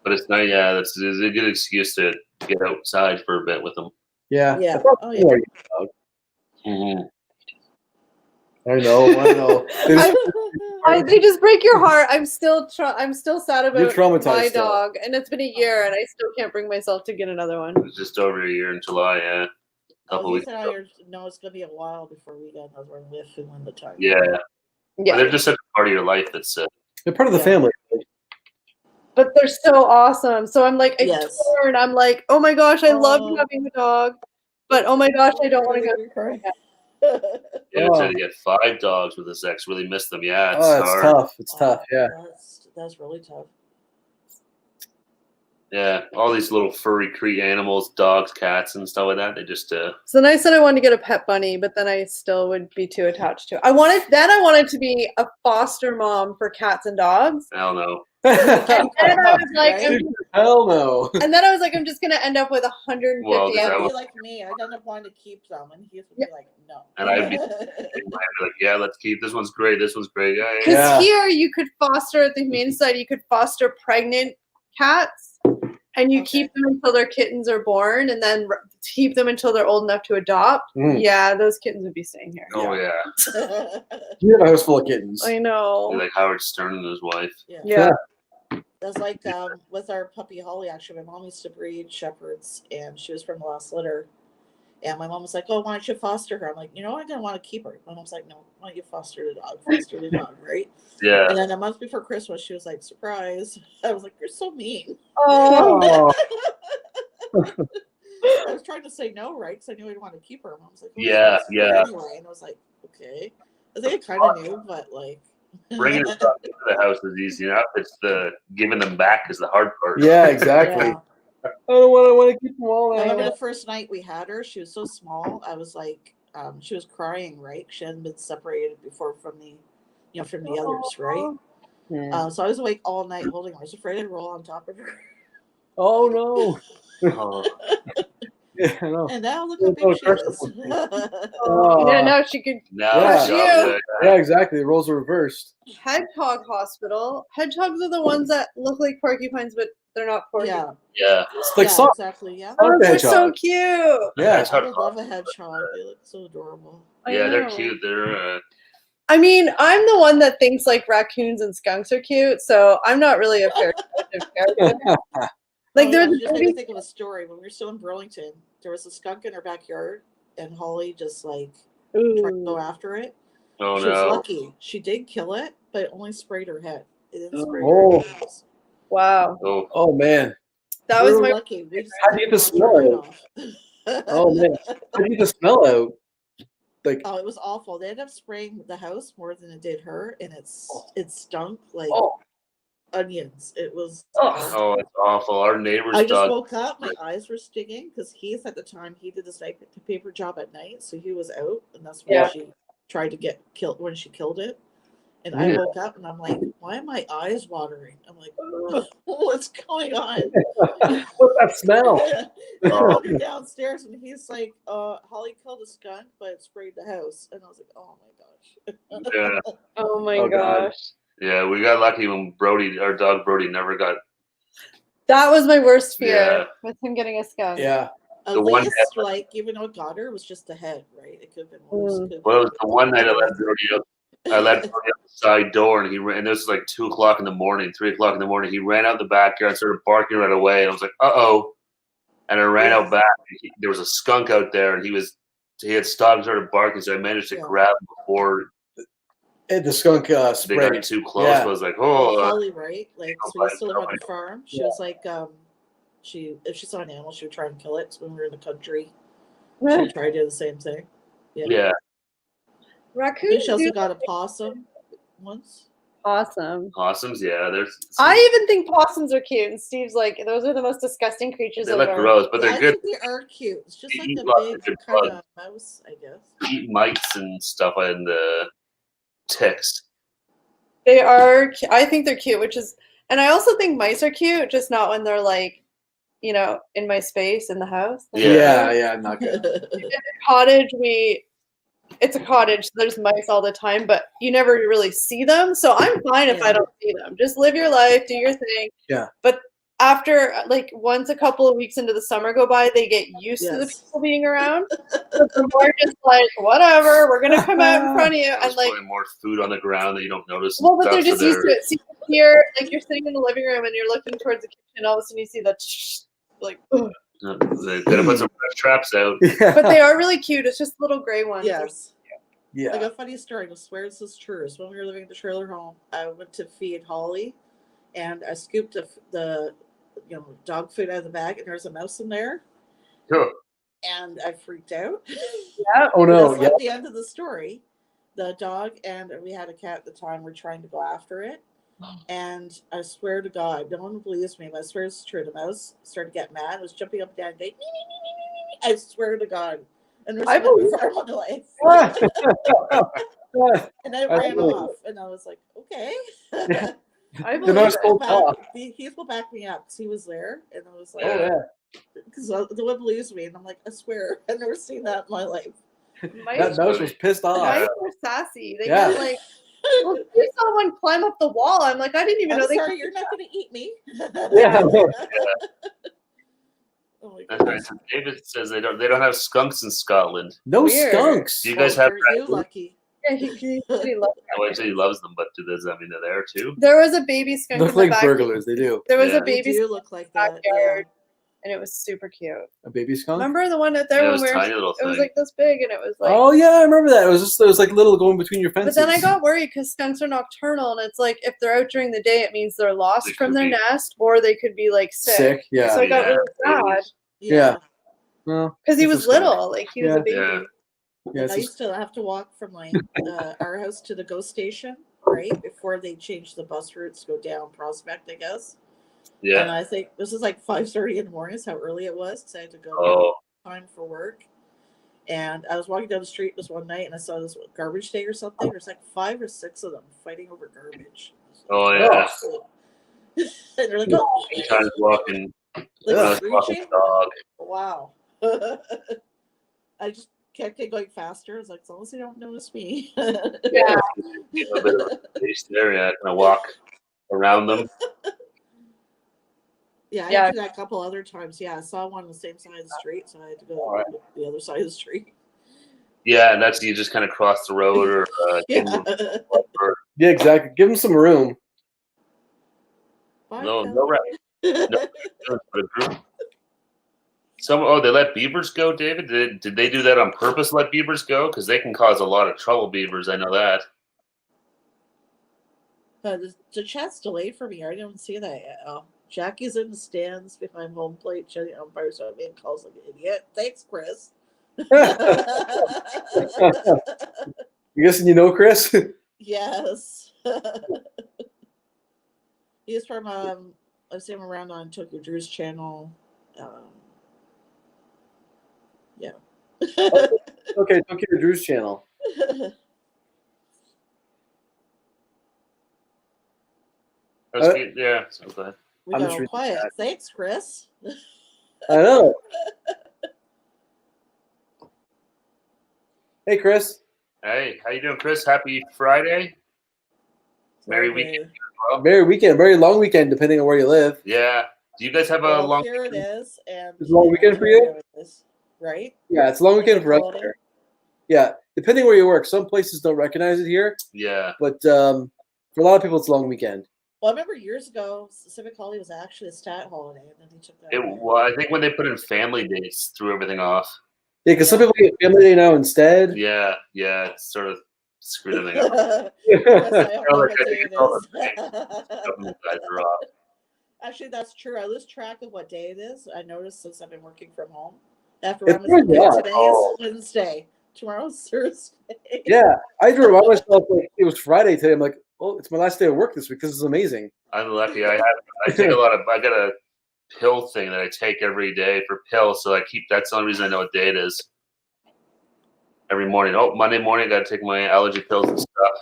But it's nice. Yeah, it's a good excuse to get outside for a bit with them. yeah. yeah. That's Oh not yeah. where you go. Mm-hmm. I know. They just- They just break your heart. I'm still sad You're about traumatized my still. dog, and it's been a year, and I still can't bring myself to get another one. It was just over a year in July. Yeah, couple Oh, weeks. Heath and I are, no, it's gonna be a while before we get another one with and when the time. Yeah. But Yeah, they're just such a part of your life. That's They're part of the Yeah. family. but they're so awesome. So I'm like, Yes. torn. I'm like, oh my gosh, I love Oh. having a dog, but oh my gosh, I don't want to go. yeah. Oh. Trying to get 5 dogs with this ex. Really miss them. Yeah, it's Oh, it's hard. tough. It's tough. Yeah. That's really tough. Yeah, all these little furry creature animals, dogs, cats, and stuff like that. They just So then I said I wanted to get a pet bunny, but then I still would be too attached to it. I wanted to be a foster mom for cats and dogs. I don't know. And then I was like, Right? Hell no. I'm just gonna end up with 150 Well, Yeah, that be was- like me. I don't have wanting to keep them, and he would be like, no. And I'd be like, yeah, let's keep this one's great. This one's great. Yeah, Because Yeah. here you could foster at the Humane Society, you could foster pregnant cats, and you Okay. keep them until their kittens are born, and then keep them until they're old enough to adopt. Mm. Yeah, those kittens would be staying here. Oh yeah. You have a house full of kittens. I know. Like Howard Stern and his wife. Yeah. That's like with our puppy Holly. Actually, my mom used to breed shepherds, and she was from the last litter. And my mom was like, "Oh, why don't you foster her?" I'm like, "I didn't want to keep her." My mom's like, "No, why don't you foster the dog? Foster the dog, right?" Yeah. And then a month before Christmas, she was like, "Surprise!" I was like, "You're so mean." Oh, Oh, I was trying to say no, right? Because I knew I'd want to keep her. And I was like, Yeah, yeah. Anyway, and I was like, okay. I think I kind of knew, but like. Bringing a dog into the house is easy enough. It's the giving them back is the hard part. Yeah, exactly. Yeah. I don't want to keep them all I remember now. the first night we had her. She was so small. I was like, she was crying, right? She hadn't been separated before from the, from the others, right? Yeah. So I was awake all night holding her. I was afraid I'd roll on top of her. Oh no. Oh, Yeah, I know. And now look how big she is. Yeah, now she could. now Yeah. it's job, Yeah, exactly. The roles are reversed. Hedgehog hospital. Hedgehogs are the ones that look like porcupines, but they're not porcupines. Yeah, It's like yeah, soft. exactly. Yeah. Oh, they're Hedgehog. so cute. Yeah. It's I hard. would love a hedgehog. They look so adorable. Yeah, I they're know. cute. They're I mean, I'm the one that thinks like raccoons and skunks are cute, so I'm not really a fair character. Like, Just made me there's think of a story. When we were still in Burlington, there was a skunk in our backyard, and Holly just like tried to go after it. oh She was no. lucky. She did kill it, but it only sprayed her head. It didn't spray Oh. her hands. wow. Oh, Oh man. That We was were my lucky. We just How do you get the smell off. Oh man. How do you get the smell out? Like Oh, it was awful. They ended up spraying the house more than it did her, and it stunk like onions. It was. oh, it's awful. Our neighbor's I just dog. woke up. My eyes were stinging because Heath at the time he did this paper job at night, so he was out, and that's when she tried to get killed when she killed it. And I woke up and I'm like, why are my eyes watering? I'm like, what's going on? what's that smell? And I wandered downstairs and he's like, Holly killed a skunk, but it sprayed the house. And I was like, oh my gosh. Yeah, oh my Oh, God. gosh. yeah. We got lucky when Brody, our dog Brody, never got. That was my worst fear Yeah. with him getting a skunk. Yeah. At The one least, head- like, even though it got her, it was just the head, right? It could have been worse. Well, it was the one night I let Brody out. I let Brody out the side door, and he ran. And this was like 2 o'clock in the morning, 3 o'clock in the morning. He ran out the backyard, started barking right away, and I was like, "Uh-oh!" And I ran out back. There was a skunk out there, and he had stopped and started barking. So I managed to grab him before The skunk they spray. got too close. Yeah. I was like, "Oh." Holly, right? Like, so we still live on the farm. She was like, if she saw an animal, she would try and kill it. So when we were in the country, she would try to do the same thing. Yeah. Raccoons She also do got a possum once. awesome. Possums, yeah. There's. I even think possums are cute, and Steve's like, those are the most disgusting creatures They I've look ever. gross, but they're I good. think they are cute. It's just They like eat a lots of big good kind bugs. of mouse, I guess. Eat mites and stuff and ticks. They are. I think they're cute, and I also think mice are cute, just not when they're like, in my space in the house. Yeah, not good. In the cottage, it's a cottage, so there's mice all the time, but you never really see them. So I'm fine if I don't see them. Just live your life, do your thing. Yeah. But after, like, once a couple of weeks into the summer go by, they get used to the people being around. So they're more just like, whatever, we're gonna come out in front of you, There's and like, probably more food on the ground that you don't notice. well, but and they're stuff, just so used to it. See, here, like, you're sitting in the living room and you're looking towards the kitchen, all of a sudden you see that, like, ugh. They gotta put some fresh traps out. Yeah. But they are really cute. It's just little gray ones. Yes. Yeah. Like a funny story. I swear this is true. So when we were living at the trailer home, I went to feed Holly, and I scooped the dog food out of the bag, and there's a mouse in there, Sure. and I freaked out. Yeah. Oh no. That's Yeah. not the end of the story. The dog and we had a cat at the time. Were trying to go after it, and I swear to God, no one believes me, but I swear it's true. The mouse started to get mad. It was jumping up and down, going, "Nee, nee, nee, nee, nee, nee." I swear to God. And I believe for my life. And I ran off, and I was like, okay. I The believe mouse it. pulled off. He will back me up because he was there, and I was like, Oh yeah. because the one believes me, and I'm like, I swear, I've never seen that in my life. That mouse was pissed off. Mice are sassy. They Yeah. get like, well, you saw one climb up the wall. I'm like, I didn't even know I'm they. sorry, you're not going to eat me. Yeah. Oh my That's right. goodness. So David says they don't have skunks in Scotland. No Weird. skunks. Do you guys have? Are you lucky? Yeah, he loved My wife said he loves them, but does that mean they're there too? There was a baby skunk Look in the like back. burglars. They do. There was Yeah. a baby They skunk do look like in the that. Yeah. backyard, and it was super cute. A baby skunk. Remember the one out there Yeah, it when was we were? tiny little It was thing. like this big, and it was like. Oh yeah, I remember that. It was like little going between your But fences. then I got worried because skunks are nocturnal, and it's like if they're out during the day, it means they're lost They from could their be. nest, or they could be like sick. sick. Yeah. So I got Yeah. really sad. Yeah. Well, Because he this was is fine. little, like he was a baby. Yeah. Yeah, Like, I it's used to have to walk from like our house to the GO station, right before they changed the bus routes to go down Prospect, I guess. And Yeah. I think this is like 5:30 in the morning. Is how early it was. So I had to go Oh. time for work. And I was walking down the street this one night, and I saw this garbage day or something. There's like 5 or 6 of them fighting over garbage. Oh yeah. And they're like, oh, Times walking. like Walking screeching. dog. Wow. I just kept going faster. It's like, as long as they don't notice me. Yeah. Give a bit of space there. Yeah, kind of walk around them. Yeah, I Yeah. did that a couple other times. Yeah, I saw one on the same side of the street, so I had to go All right. the other side of the street. Yeah, and that's you just kind of cross the road or give Yeah. them Yeah, exactly. Give them some room. Bye, no Kelly. right. No. They let beavers go, David? Did they do that on purpose? Let beavers go because they can cause a lot of trouble. Beavers, I know that. The chat's delayed for me. I didn't see that yet. Oh, Jackie's in the stands behind home plate. Jenny umpires on me and calls like an idiot. Thanks, Chris. You guessing you know Chris? Yes. He's from I see him around on Tokyo Drew's channel. Yeah. Okay, Tokyo Drew's channel. Yeah, so go ahead. We I'm got just all reading quiet. that. Thanks, Chris. I know. Hey, Chris. Hey, how you doing, Chris? Happy Friday. Merry weekend. Merry weekend. Very long weekend, depending on where you live. Yeah. Do you guys have a Well, long here weekend? it is, and It's a long weekend for you? Ontario it is, right? Yeah, it's a long weekend for us Holiday. here. Yeah, depending where you work. Some places don't recognize it here, Yeah. but for a lot of people, it's a long weekend. Well, I remember years ago, Civic Holiday was actually a stat holiday, and then they took that away. Well, I think when they put in family days, threw everything off. Yeah, because some people get Family Day now instead. Yeah, it's sort of screwed everything up. Chris, I don't know what I day think it all is. Government guys are off. Actually, that's true. I lose track of what day it is. I noticed since I've been working from home. After It's Ramadan, pretty odd. today is Wednesday. Tomorrow's Thursday. Yeah, I had to remind myself like it was Friday today. I'm like, oh, it's my last day of work this week. This is amazing. I'm lucky. I take a lot of. I got a pill thing that I take every day for pills, so that's the only reason I know what day it is. Every morning. Oh, Monday morning, I got to take my allergy pills and stuff.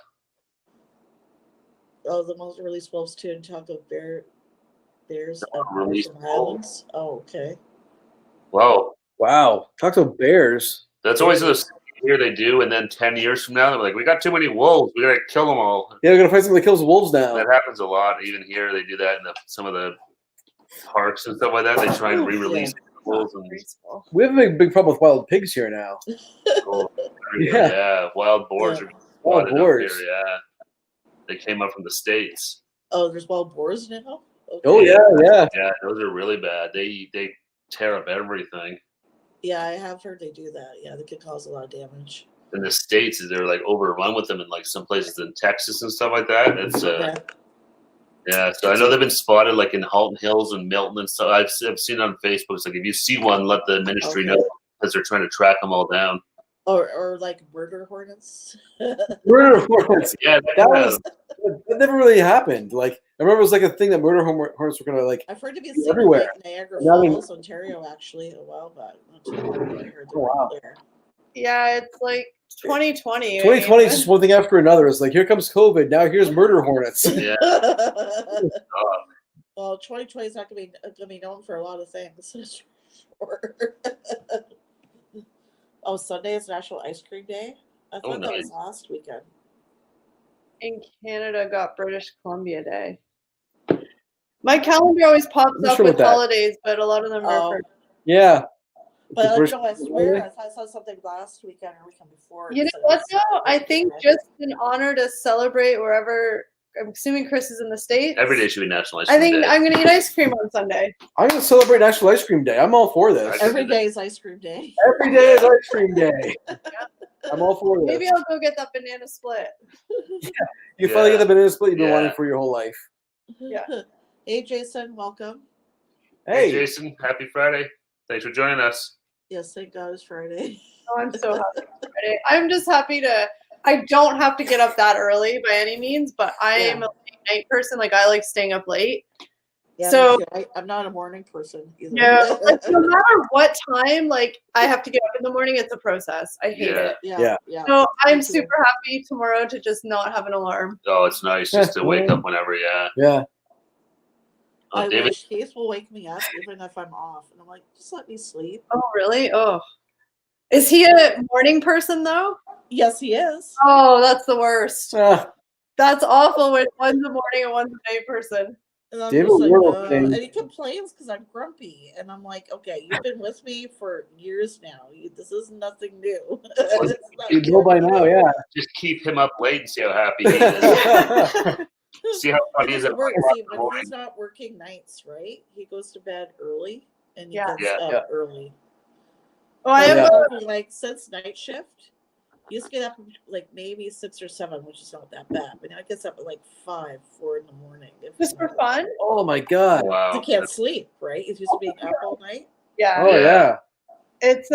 Oh, the most released wolves too, and talk of bears Released and islands. Oh, okay. Whoa. Wow, talk to bears. That's always the year they do, and then 10 years from now, they're like, we got too many wolves. We got to kill them all. Yeah, we're gonna find something that kills wolves now. That happens a lot. Even here, they do that in some of the parks and stuff like that. They try and re-release wolves. And We have a big problem with wild pigs here now. yeah, wild boars are Wild spotted boars. up here. Yeah, they came up from the States. Oh, there's wild boars now? Okay. Oh yeah. Yeah, those are really bad. They tear up everything. Yeah, I have heard they do that. Yeah, they could cause a lot of damage. In the States, they're like overrun with them in like some places in Texas and stuff like that. It's yeah. So I know they've been spotted like in Halton Hills and Milton and stuff. I've seen it on Facebook. It's like if you see one, let the ministry know because they're trying to track them all down. Or like murder hornets. Murder hornets. Yeah, that never really happened. Like I remember it was like a thing that murder hornets were gonna like. I've heard to be everywhere. Like Niagara Falls, Ontario, actually, a while back. I heard Oh, wow. there. Yeah, it's like 2020. 2020 is just one thing after another. It's like here comes COVID. Now here's murder hornets. Yeah. Well, 2020 is not going to be known for a lot of things. Sure. Oh, Sunday is National Ice Cream Day. I thought that was last weekend. In Canada, got British Columbia Day. My calendar always pops up with holidays, but a lot of them are. Yeah. But I swear I saw something last weekend or weekend before. You know what though? I think just in honor to celebrate wherever. I'm assuming Chris is in the States. Every day should be National Ice Cream Day. I think Day. I'm going to eat ice cream on Sunday. I'm going to celebrate National Ice Cream Day. I'm all for this. Every day is Ice Cream Day. Every day is Ice Cream Day. I'm all for this. Maybe I'll go get that banana split. You finally get the banana split you've been wanting for your whole life. Yeah. Hey, Jason, welcome. Hey, Jason. Happy Friday. Thanks for joining us. Yes, thank God it's Friday. Oh, I'm so happy it's Friday. I'm just happy I don't have to get up that early by any means, but I am a late night person. Like, I like staying up late. Yeah, so me too. I'm not a morning person either. no, like, no matter what time, like, I have to get up in the morning, it's a process. I hate it. Yeah. So I'm Me too. super happy tomorrow to just not have an alarm. Oh, it's nice just to wake up whenever. Yeah. Yeah. I David? wish Keith will wake me up even if I'm off. And I'm like, just let me sleep. Oh, really? Oh. Is he a morning person, though? Yes, he is. Oh, that's the worst. That's awful when one's a morning and one's a night person. And I'm David just like, Wardle thing. and he complains because I'm grumpy. And I'm like, okay, you've been with me for years now. This is nothing new. You know by now, yeah. Just keep him up late and see how happy he is. See how funny he is at work. 1 o'clock See, in the when morning. he's not working nights, right? He goes to bed early and he Yeah. gets up early. Oh, I Yeah. have Like since night shift, he used to get up like maybe 6 or 7, which is not that bad. But now he gets up at like 5, 4 in the morning. just for fun. Oh my God. Wow. He can't sleep, right? He's used to being up all night. Yeah. Oh yeah. It's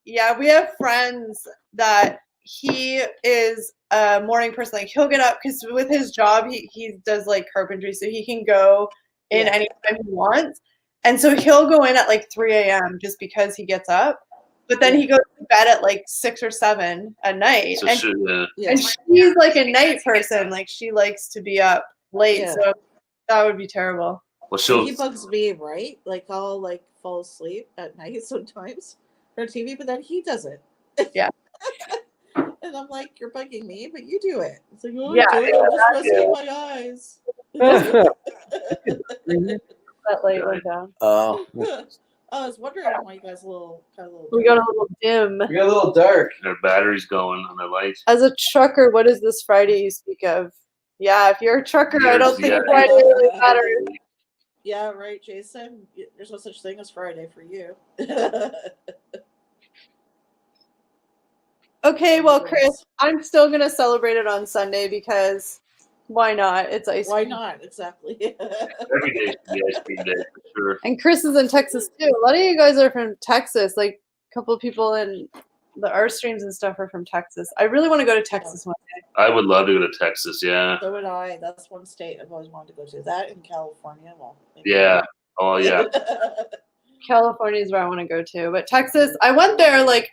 yeah, we have friends that he is a morning person. Like, he'll get up because with his job, he does like carpentry, so he can go in anytime he wants. And so he'll go in at like 3 a.m. just because he gets up. But then he goes to bed at like 6 or 7 at night. So and she's like a night person. Like, she likes to be up late. Yeah. So that would be terrible. well, He bugs me, right? Like I'll like fall asleep at night sometimes for TV, but then he does it. Yeah. And I'm like, you're bugging me, but you do it. It's like, oh, Yeah, I'm just resting my eyes. That light went down. Oh. I was wondering why you guys a little We got a little dim. We got a little dark. their battery's going on the lights. As a trucker, what is this Friday you speak of? Yeah, if you're a trucker, I don't think Yeah. Friday really matters. Yeah, right, Jason. There's no such thing as Friday for you. Okay, well, Chris, I'm still going to celebrate it on Sunday because why not? It's ice Why cream. not? Exactly. Every day should be ice cream day for sure. And Chris is in Texas too. A lot of you guys are from Texas. Like, a couple of people in the R streams and stuff are from Texas. I really want to go to Texas one day. I would love to go to Texas. Yeah. So would I. That's one state I've always wanted to go to. That in California. Well, maybe Yeah. Oh yeah. California is where I want to go to. But Texas, I went there like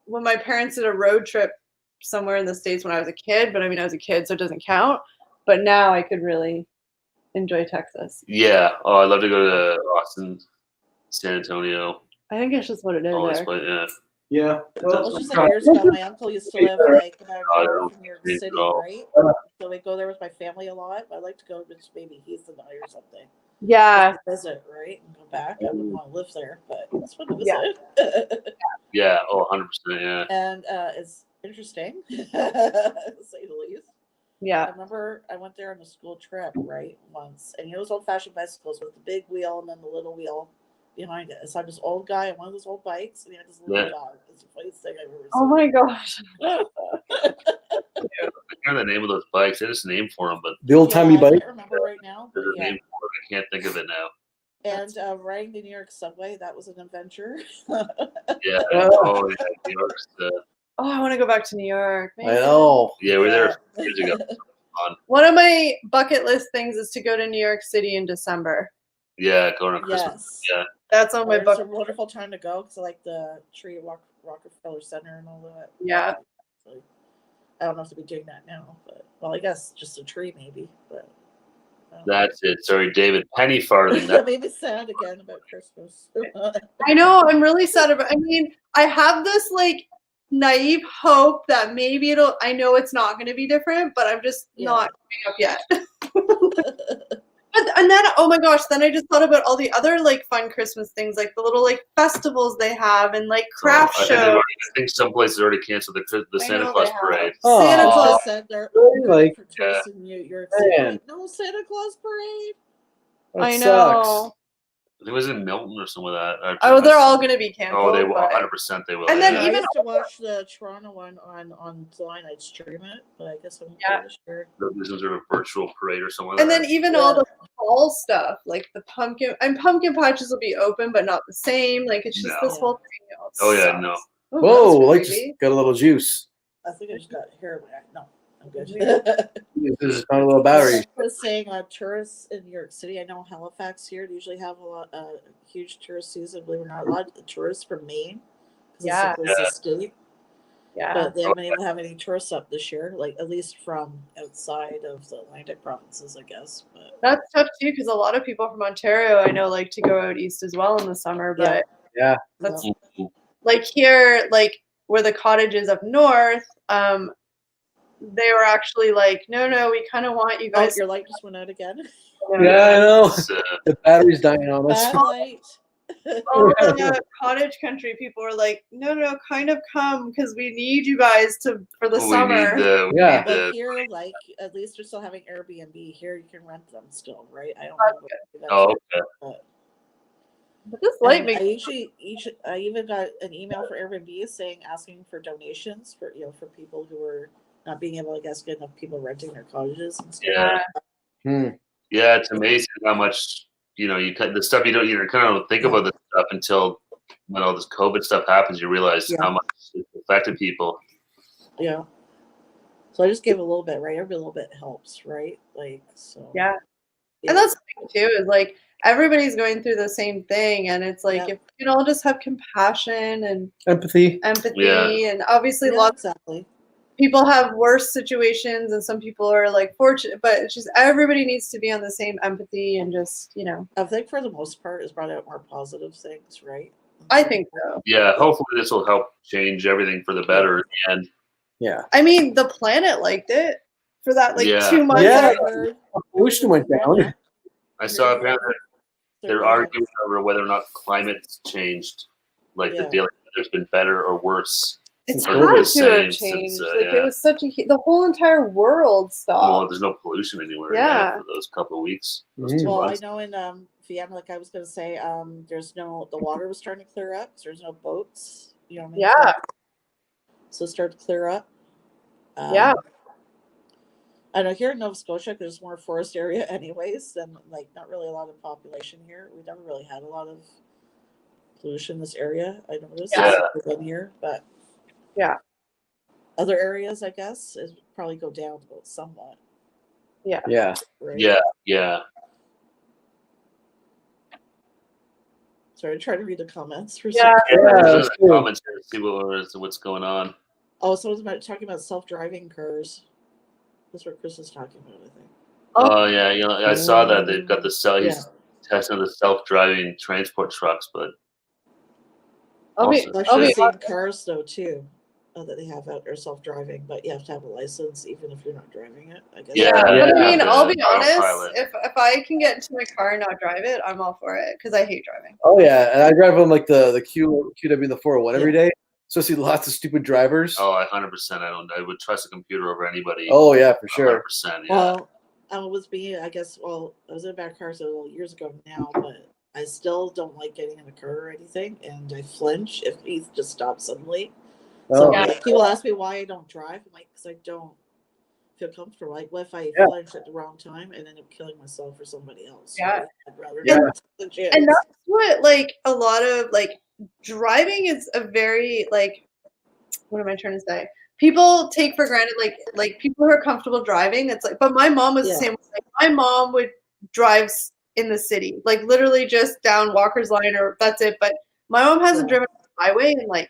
when my parents did a road trip somewhere in the States when I was a kid. But I mean, I was a kid, so it doesn't count. But now I could really enjoy Texas. Yeah. Oh, I'd love to go to Austin, San Antonio. I think it's just what it is All this there. place. Yeah. Yeah. Well, it's just like years ago, my uncle used to live like about an hour from New York City, right? So we go there with my family a lot. I'd like to go to maybe Heath and I or something. Yeah. Just to visit, right? And come back. I wouldn't want to live there, but it's fun to visit. Yeah. Oh, 100%. Yeah. And it's interesting, to say the least. Yeah. I remember I went there on a school trip, right, once. And those old-fashioned bicycles with the big wheel and then the little wheel behind it. So I'm this old guy on one of those old bikes, and he had this little dog. It's the funniest thing I've ever seen. Oh my gosh. I can't remember the name of those bikes. They just named for them, but The old timey I bike. can't remember right now, but there's a yeah. name for it. I can't think of it now. And riding the New York subway, that was an adventure. Yeah. Oh, yeah. New York's Oh, I want to go back to New York. I know. yeah, we were there years ago. One of my bucket list things is to go to New York City in December. Yeah, going to Christmas. Yes. Yeah. That's on my It's a bucket. wonderful time to go because I like the tree at Rockefeller Center and all that. Yeah. So, I don't know if they'll be doing that now, but well, I guess just a tree maybe. But That's it. Sorry, David. Penny farthing. that made me sad again about Christmas. I know. I'm really sad about. I mean, I have this like naive hope that maybe it'll. I know it's not going to be different, but I'm just not giving up yet. And then, oh my gosh, then I just thought about all the other like fun Christmas things, like the little like festivals they have and like craft I shows. think some places already canceled the I Santa know Claus they have. parade. Oh. Santa Claus. said they're Like, for tourists in New York City. man. Like, no Santa Claus parade. That I sucks. know. It was in Milton or some of that. Oh, they're all going to be canceled. Oh, they will. but- 100% they will. And then yeah. I even- used to watch the Toronto one on line. I'd stream it, but I guess I'm Yeah. pretty sure. This is sort of virtual parade or something. And then even all the fall stuff, like the pumpkin patches will be open, but not the same. Like it's just this whole thing. Oh yeah, no. Ooh, Whoa, that's like just creepy. got a little juice. I think I just got hair. No, I'm good. This is kind of a little battery. I was saying tourists in New York City. I know Halifax here. They usually have a huge tourist season. Believe it or not, a lot of tourists from Maine because it's the closest state. Yeah. But they haven't been able to have any tourists up this year, like at least from outside of the Atlantic provinces, I guess. But that's tough too, because a lot of people from Ontario I know like to go out east as well in the summer. But yeah, that's like here, like where the cottage is up north. They were actually like, no, we kind of want you guys. Your light just went out again. Yeah, I know. The battery's dying on us. Bad light. All the cottage country people were like, no, kind of come because we need you guys for the summer. But here, like, at least they're still having Airbnb. Here, you can rent them still, right? I don't know. Okay. But this light makes. I even got an email for Airbnb asking for donations for people who were not being able, I guess, get enough people renting their cottages and stuff. Yeah. Yeah, it's amazing how much you cut the stuff you kind of don't think about this stuff until when all this COVID stuff happens. You realize how much it affected people. Yeah. So I just gave a little bit, right? Every little bit helps, right? Like so. Yeah. And that's the thing too, is like everybody's going through the same thing, and it's like if you can all just have compassion and empathy, and obviously lots of people have worse situations, and some people are like fortunate, but it's just everybody needs to be on the same empathy and just I think for the most part, it's brought out more positive things, right? I think so. Yeah, hopefully this will help change everything for the better. And I mean, the planet liked it for that 2 months. Yeah, pollution went down. I saw apparently they're arguing over whether or not climate's changed. Like the daily weather's been better or worse. It's hard to have changed. It was such the whole entire world stopped. Well, there's no pollution anywhere for those couple of weeks. Well, I know in Vienna, like I was going to say, the water was starting to clear up. So there's no boats. You know what I mean? Yeah. So it started to clear up. I know here in Nova Scotia, there's more forest area anyways, than not really a lot of population here. We never really had a lot of pollution in this area. I noticed within here, but other areas, I guess, is probably go down about somewhat. Yeah. Right? Yeah. Sorry, trying to read the comments for comments here to see what's going on. Oh, someone's talking about self-driving cars. That's what Chris is talking about, I think. Oh yeah, I saw that they've got he's testing the self-driving transport trucks, but I've seen cars though too that they have out there self-driving, but you have to have a license even if you're not driving it, I guess. But I mean, I'll be honest, if I can get into my car and not drive it, I'm all for it because I hate driving. Oh yeah, and I drive on like the QW, the 401 every day. So I see lots of stupid drivers. Oh, 100%. I would trust a computer over anybody. Oh yeah, for sure. 100%. Well, I was I was in a bad car so years ago now, but I still don't like getting in a car or anything, and I flinch if he just stops suddenly. So people ask me why I don't drive. I'm like, because I don't feel comfortable. Like, what if I flinch at the wrong time and end up killing myself or somebody else? Yeah. I'd rather and that's what a lot of driving is a very what am I trying to say? People take for granted like people who are comfortable driving. It's but my mom was the same. My mom would drive in the city, literally just down Walker's Line, or that's it. But my mom hasn't driven on the highway in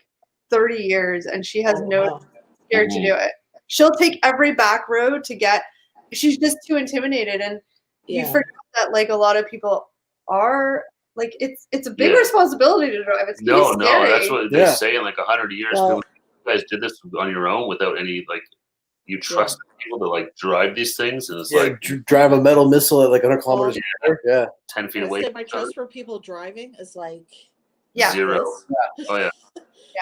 30 years, and she has scared to do it. She'll take every back road to get. She's just too intimidated, and you forget that a lot of people are. It's a big responsibility to drive. It's no, that's what they say in 100 years. You guys did this on your own without any you trust people to drive these things, and it's drive a metal missile at 100 kilometers. 10 feet away. My trust for people driving is 0. Oh yeah.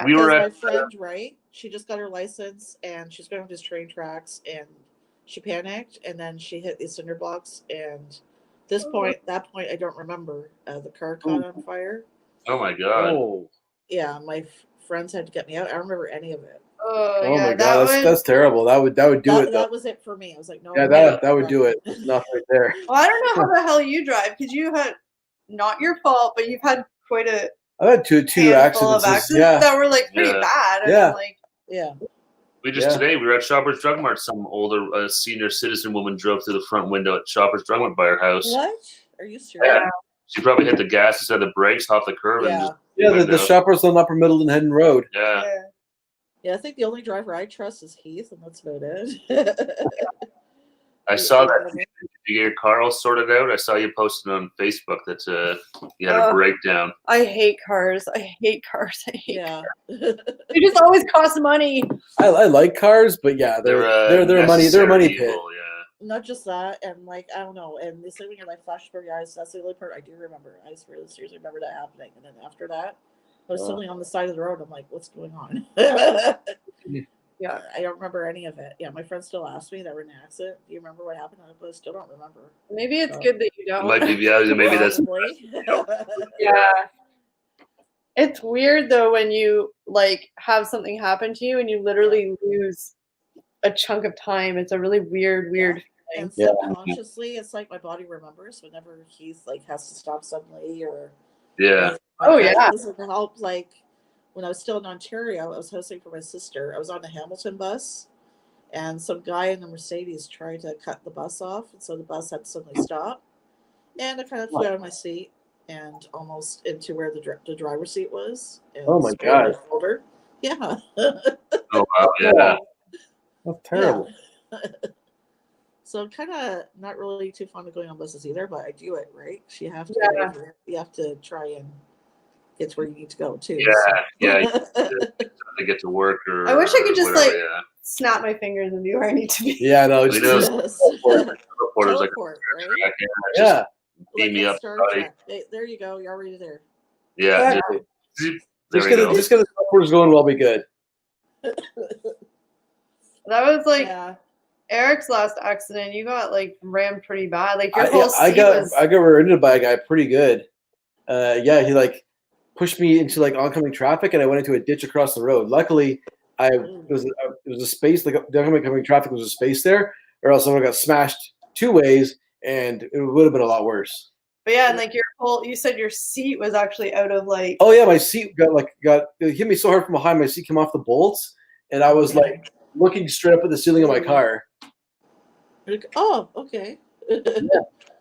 We were at my friend, right? She just got her license and she's going to these train tracks, and she panicked, and then she hit these cinder blocks, and that point, I don't remember. The car caught on fire. Oh my god! Oh. Yeah, my friends had to get me out. I don't remember any of it. Oh, Oh yeah, my god, that's terrible. That would do it. Though. That was it for me. I was like, no. Yeah, that would do it. Enough right there. Well, I don't know how the hell you drive because you had not your fault, but you've had quite a I've had two accidents. Yeah. that were like pretty bad. Yeah. And like, yeah. Today we were at Shoppers Drug Mart. Some older senior citizen woman drove through the front window at Shoppers Drug Mart by her house. What? Are you serious? Yeah. She probably hit the gas instead of the brakes, off the curb, and just the Shoppers on Upper Middleton Head Road. Yeah. Yeah, I think the only driver I trust is Heath, and that's about it. I saw that. Did you get your car all sorted out? I saw you posted on Facebook that you had a breakdown. I hate cars. I hate cars. Yeah. They just always cost money. I like cars, but yeah, they're a money pit. Evil, yeah. Not just that, and like I don't know, and this thing like flashed before your eyes. That's the only part I do remember. I really seriously remember that happening, and then after that, I was suddenly on the side of the road. I'm like, what's going on? Yeah, I don't remember any of it. Yeah, my friends still ask me that we're in an accident. Do you remember what happened? But I still don't remember. Maybe it's good that you don't. It might be, maybe that's. Yeah. It's weird though when you like have something happen to you and you literally lose a chunk of time. It's a really weird feeling. And subconsciously, it's like my body remembers whenever Heath like has to stop suddenly or. Yeah. This would help. Like when I was still in Ontario, I was hosting for my sister. I was on the Hamilton bus, and some guy in the Mercedes tried to cut the bus off, and so the bus had to suddenly stop. And I kind of flew out of my seat and almost into where the driver's seat was. And oh my god! Yeah. Oh wow! Yeah. That's terrible. Yeah. So I'm kind of not really too fond of going on buses either, but I do it, right? You have to try and get to where you need to go too. Yeah, to get to work or. I wish I could just whatever, snap my fingers and be where I need to be. Yeah, no, it's just teleport, like right? Yeah. Beam me up. There you go. You're already there. Yeah. Just get the teleporters going, we'll be good. That was like Eric's last accident. You got like rammed pretty bad. Like your whole I got rear-ended by a guy pretty good. He like pushed me into like oncoming traffic, and I went into a ditch across the road. Luckily, it was a space, like the oncoming traffic was a space there, or else someone got smashed two ways, and it would have been a lot worse. But yeah, and like you said your seat was actually out of like. Oh yeah, my seat it hit me so hard from behind. My seat came off the bolts, and I was like looking straight up at the ceiling of my car. Oh, okay.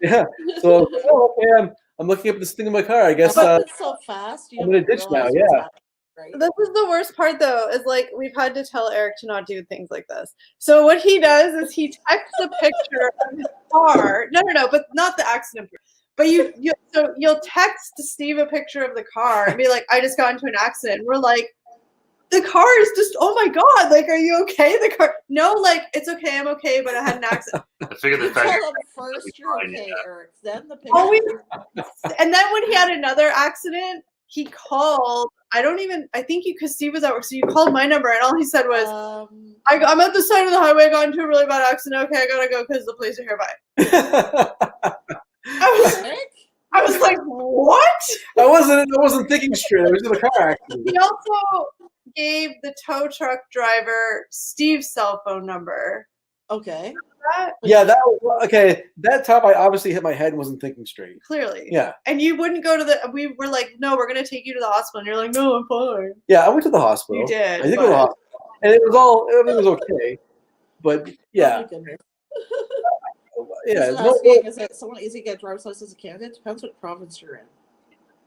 Yeah. So okay, I'm looking up at this thing in my car. I guess. It's so fast. I'm in a ditch now. Yeah. Right? This is the worst part, though, is like we've had to tell Eric to not do things like this. So what he does is he texts a picture of his car. No, but not the accident. But you'll text Steve a picture of the car and be like, "I just got into an accident." And we're like, "The car is just oh my god! Like, are you okay?" The car, no, like it's okay, I'm okay, but I had an accident. I figured the fact Tell him first you're okay, Eric. Then the picture. And then when he had another accident, he called. I think because Steve was at work, so you called my number, and all he said was, I'm at the side of the highway, got into a really bad accident. Okay, I gotta go because the police are here. Bye. I was like, what? I wasn't thinking straight. I was in a car accident. He also gave the tow truck driver Steve's cell phone number. Okay. Yeah, that time I obviously hit my head and wasn't thinking straight. Clearly. Yeah. And you wouldn't go to we were like, no, we're going to take you to the hospital. And you're like, no, I'm fine. Yeah, I went to the hospital. You did. I did go to the hospital. And everything was okay. But yeah. Is it someone easy to get a driver's license in Canada? It depends what province you're in.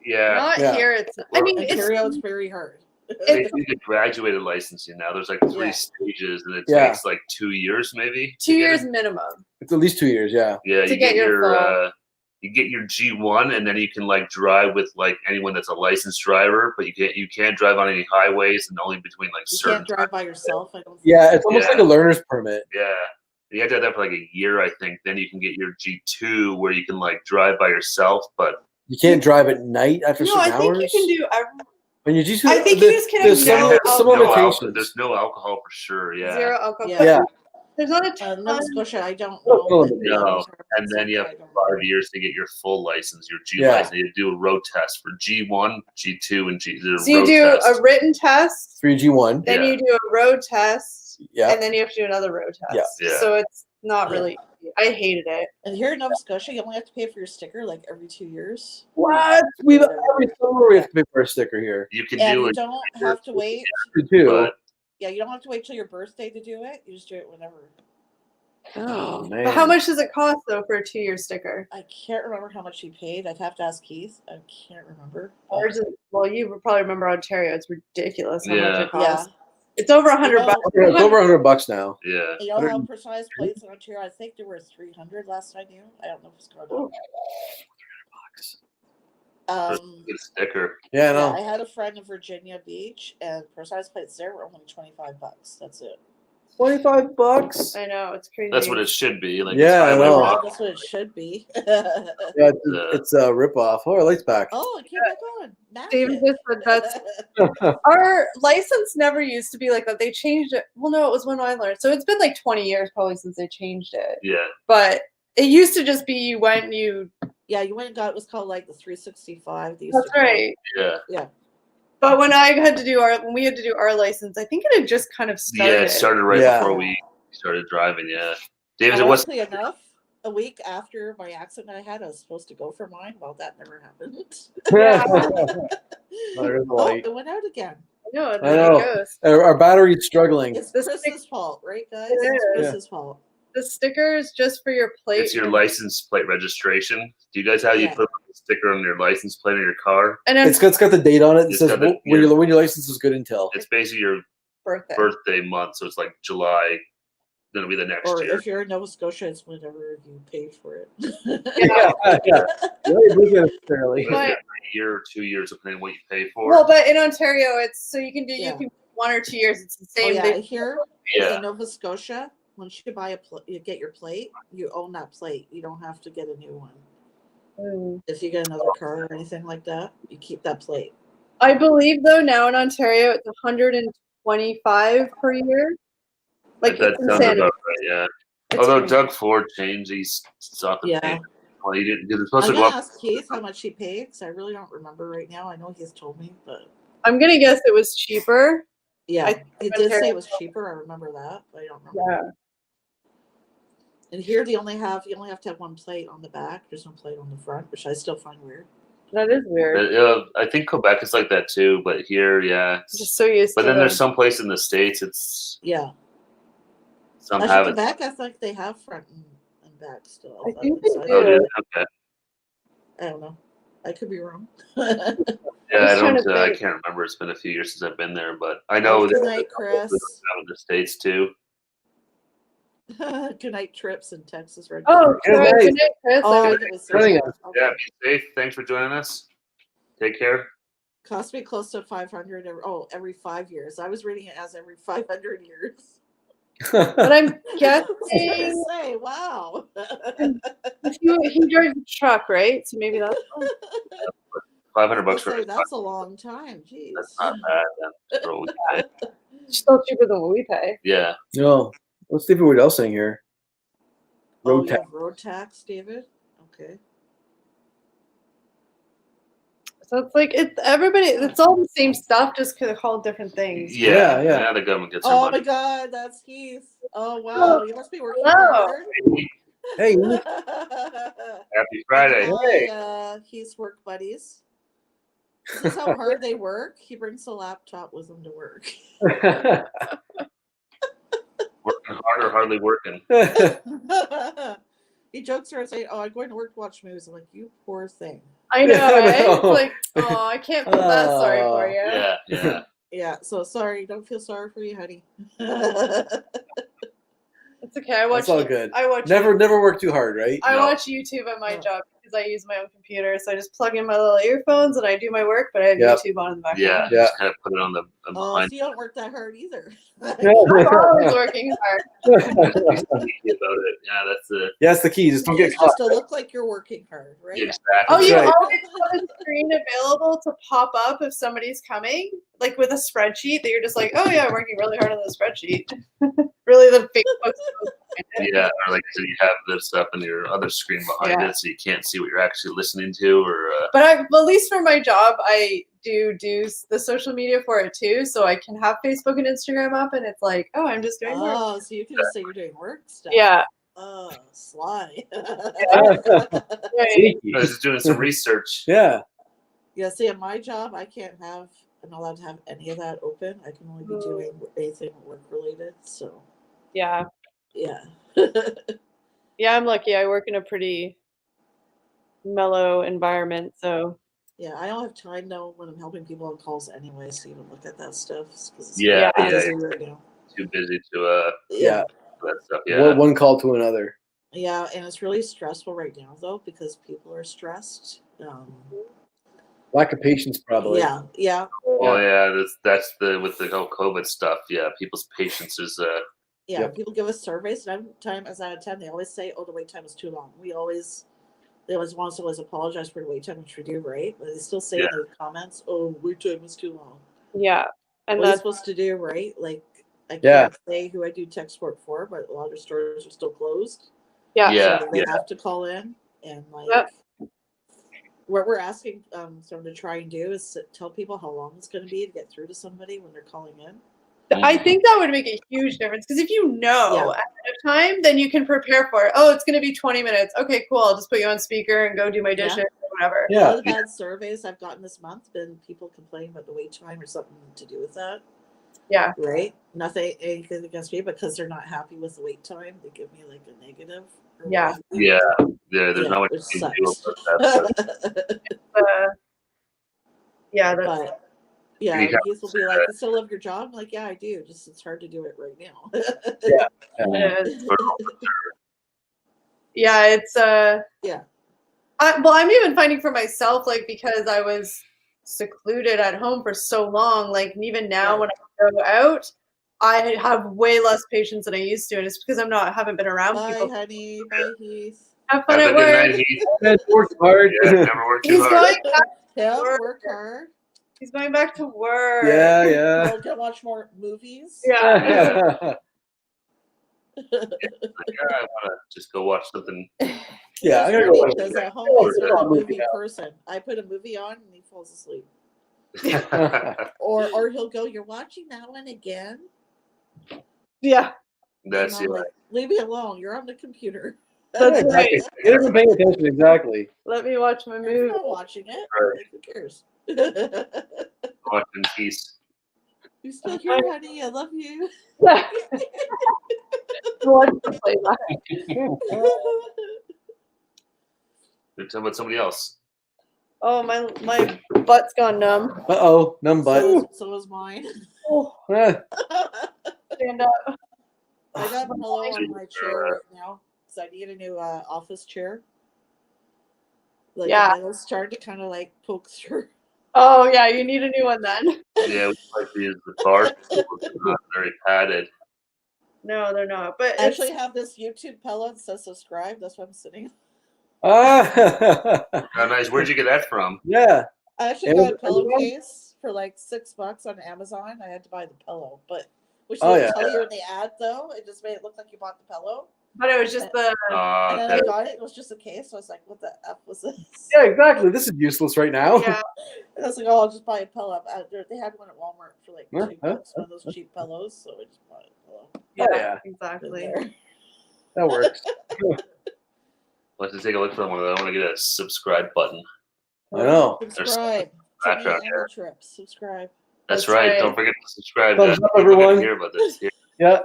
Yeah. Not here. Ontario, it's very hard. They do the graduated licensing now. There's like 3 stages, and it takes like 2 years, maybe. 2 years minimum. It's at least 2 years, yeah. Yeah, you get your G1, and then you can like drive with like anyone that's a licensed driver, but you can't drive on any highways, and only between like certain. You can't drive by yourself. I don't. Yeah, it's almost like a learner's permit. Yeah. You have to have that for like a year, I think. Then you can get your G2, where you can like drive by yourself, but you can't drive at night after certain hours. No, I think you can do. When you G2, I think you just can't. There's some limitations. There's no alcohol for sure. Yeah. Zero alcohol. Yeah. There's not a ton. Nova Scotia, I don't Oh, know. no. And then you have 5 years to get your full license, your G license. You do a road test for G1, G2, and G0. So you do a written test, 3G1. then you do a road test, Yeah. and then you have to do another road test. Yeah. So it's not really. I hated it. And here in Nova Scotia, you only have to pay for your sticker like every 2 years. What? Every summer we have to pay for a sticker here. You can And do you it. don't have to wait. Too. But Yeah, you don't have to wait till your birthday to do it. You just do it whenever. Oh man. But how much does it cost though for a 2-year sticker? I can't remember how much he paid. I'd have to ask Keith. I can't remember. Ours is, well, you would probably remember Ontario. It's ridiculous how much Yeah. it costs. It's over $100. Yeah, it's over $100 now. yeah. You know how personalized plates in Ontario? I think there were 300 last I knew. I don't know if it's going up. Good sticker. Yeah, I Yeah, know. I had a friend in Virginia Beach, and personalized plates there were only $25. That's it. $25. I know, it's crazy. That's what it should be. Like, Yeah, it's I know. Yeah, that's what it should be. Yeah, it's a ripoff. Oh, our light's back. Oh, it came back on. David Magic. just said that's our license never used to be like that. They changed it. Well, no, it was when I learned. So it's been like 20 years probably since they changed it. Yeah. But it used to just be you went and you. Yeah, you went and got it was called like the 365. That's right. Yeah. Yeah. But when we had to do our license, I think it had just kind of started. Yeah, it started right Yeah. before we started driving. Yeah. David, And what's honestly enough, a week after my accident I had, I was supposed to go for mine. Well, that never happened. Yeah. There's the Oh, light. it went out again. I know, I it know. goes. Our battery's struggling. It's This Chris's fault, right, guys? It It's is. Chris's fault. The sticker is just for your plate. it's your license plate registration? Do you guys have you Yeah. put a sticker on your license plate on your car? And then It's got the date on it. It It's says got the- when your license is good until. It's basically your birthday. birthday month, so it's like July. Then it'll be the next Or year. if you're in Nova Scotia, it's whenever you paid for it. Yeah. Yeah. Really necessarily. But But- it's a year or 2 years, depending on what you pay for. Well, but in Ontario, it's so you can do Yeah. you can 1 or 2 years. It's the Oh, same. yeah, here yeah. in Nova Scotia, once you buy you get your plate, you own that plate. You don't have to get a new one. If you get another car or anything like that, you keep that plate. I believe though now in Ontario it's 125 per year. Like that it's sounds insanity. about right, yeah. It's Although crazy. Doug Ford changed, he's not the Yeah. payment. Well, he didn't. Because it's supposed I'm to go gonna up. ask Keith how much he paid because I really don't remember right now. I know he's told me, but I'm gonna guess it was cheaper. yeah, I- he did say it was cheaper. I remember that, but I don't remember. Yeah. And here you only have to have one plate on the back. There's no plate on the front, which I still find weird. That is weird. I think Quebec is like that too, but here, yeah. I'm just so used But to then there's the- some place in the States. It's Yeah, some actually, have it. Quebec, I think they have front and back still. I think they So do. Oh, dude, okay. I don't know. I could be wrong. Yeah, was trying to I think. can't remember. It's been a few years since I've been there, but I know Good that night, Chris. have in the States too. Good night, trips in Texas. Right Oh, Good sorry, night. good night, Chris. Oh, I I was- think it was Joining Thursday. us. Yeah, be safe. Thanks for joining us. Take care. Cost me close to 500. Every 5 years. I was reading it as every 500 years. but I'm I was guessing gonna say, wow. he drives a truck, right? So maybe that's $500 for Say, that's a long time. Jeez. that's not bad. Then. For what we pay. still cheaper than what we pay. Yeah. No. Let's see what else in here. Oh, Road you tax. have road tax, David? Okay. So it's like it's all the same stuff, just called different things. Yeah. Yeah. Now the government gets their Oh my money. God, that's Keith. Oh wow, you must be working Hello. hard. Hey, Happy Friday. Hi, Keith's work buddies. This is how hard they work. He brings the laptop with him to work. Working hard or hardly working. He jokes around saying, "Oh, I'm going to work to watch movies." I'm like, "You poor thing." I know, I right? know. It's like, oh, I can't feel that sorry for you. Yeah. Yeah. Yeah. So sorry. Don't feel sorry for you, honey. It's okay. I watch. That's all good. I watch. Never work too hard, right? I No. watch YouTube at my No. job because I use my own computer. So I just plug in my little earphones and I do my work, but I have Yep. YouTube on in the Yeah. background. Yeah. Just kind of put it on the Oh, behind. so you don't work that hard either. I'm always working hard. Be about it. Yeah, that's it. Yeah, that's the key. Just don't get It's caught. just to look like you're working hard, right? Exactly. Oh, you right. always have a screen available to pop up if somebody's coming, like with a spreadsheet that you're just like, oh yeah, I'm working really hard on the spreadsheet. really the Facebook. Yeah, or like so you have this stuff in your other screen behind Yeah. it, so you can't see what you're actually listening to. Or But at least for my job, I do the social media for it too, so I can have Facebook and Instagram up, and it's like, oh, I'm just doing work. Oh, so you can just say you're doing work stuff. Yeah. Oh, sly. Right. I was just doing some research. Yeah. Yeah, see, at my job, I'm not allowed to have any of that open. I can only be doing anything work related. So, Yeah. yeah. Yeah, I'm lucky. I work in a pretty mellow environment, so. Yeah, I don't have time though when I'm helping people on calls anyway to even look at that stuff. It's Yeah, busy right now. too busy to Yeah. that stuff. Yeah, One call to another. Yeah, and it's really stressful right now though because people are stressed. Lack of patience, probably. Yeah. Oh yeah, that's the with the whole COVID stuff. Yeah, people's patience is Yeah, Yep. people give us surveys, and time as I attend, they always say, "Oh, the wait time is too long." They always want us to always apologize for the wait time, which we do, right? But they still say in the comments, "Oh, wait time is too long." Yeah, and What are you that's supposed to do, right? Like, I Yeah. can't say who I do tech support for, but a lot of stores are still closed. yeah. So they have to call in, and like, Yep. what we're asking someone to try and do is tell people how long it's going to be to get through to somebody when they're calling in. I think that would make a huge difference because if you know ahead of time, then you can prepare for it. Oh, it's going to be 20 minutes. Okay, cool. I'll just put you on speaker and go do my dishes or whatever. A lot of bad surveys I've gotten this month been people complaining about the wait time or something to do with that. Yeah. Right? Nothing anything against me, because they're not happy with the wait time. They give me like a negative. Yeah. Yeah. There's not much you can do about that. Yeah. But yeah, Keith will be like, "You still love your job?" I'm like, "Yeah, I do. Just it's hard to do it right now." Yeah, it's yeah. Well, I'm even finding for myself, like, because I was secluded at home for so long, like, even now when I go out, I have way less patience than I used to, and it's because haven't been around people. Bye, honey. Bye, Heath. Have fun at work. Good night, Heath. Work hard. Yeah, never work too He's hard. going back to work. Work hard. He's going back to work. Yeah. We'll go watch more movies. Yeah. I want to just go watch something. Yeah, I gotta go. Because at home he's not a movie person. I put a movie on and he falls asleep. or he'll go, "You're watching that one again?" Yeah. That's it. Like, leave me alone. You're on the computer. That's right. You're not paying attention, exactly. Let me watch my movie. I'm not watching it. Right. Like, who cares? Watching peace. You still here, honey? I love you. Yeah. Want to play that. They're talking about somebody else. Oh, my butt's gone numb. Uh-oh, numb butt. So is mine. Oh, stand up. I got a pillow on my chair right now because I need a new office chair. Like, Yeah. the metal's starting to kind of like poke through. Oh, yeah, you need a new one then. Yeah, we like to use the bar. They're not very padded. No, they're not. But I actually have this YouTube pillow that says subscribe. That's what I'm sitting on. Ah. Oh, nice. Where'd you get that from? Yeah. I actually got a pillowcase for like $6 on Amazon. I had to buy the pillow, but which didn't tell you in the ad though. It just made it look like you bought the pillow. But it was just the. And then I got it. It was just a case. So I was like, "What the f was this?" Yeah, exactly. This is useless right now. Yeah. And I was like, "Oh, I'll just buy a pillow." They had one at Walmart for like $2, one of those cheap pillows. So I just bought a pillow. Yeah, exactly. That works. I'll have to take a look for one of them. I want to get a subscribe button. I know. Subscribe. Trips. Subscribe. That's right. Don't forget to subscribe. Thumbs up, everyone. Hear about this. Yeah.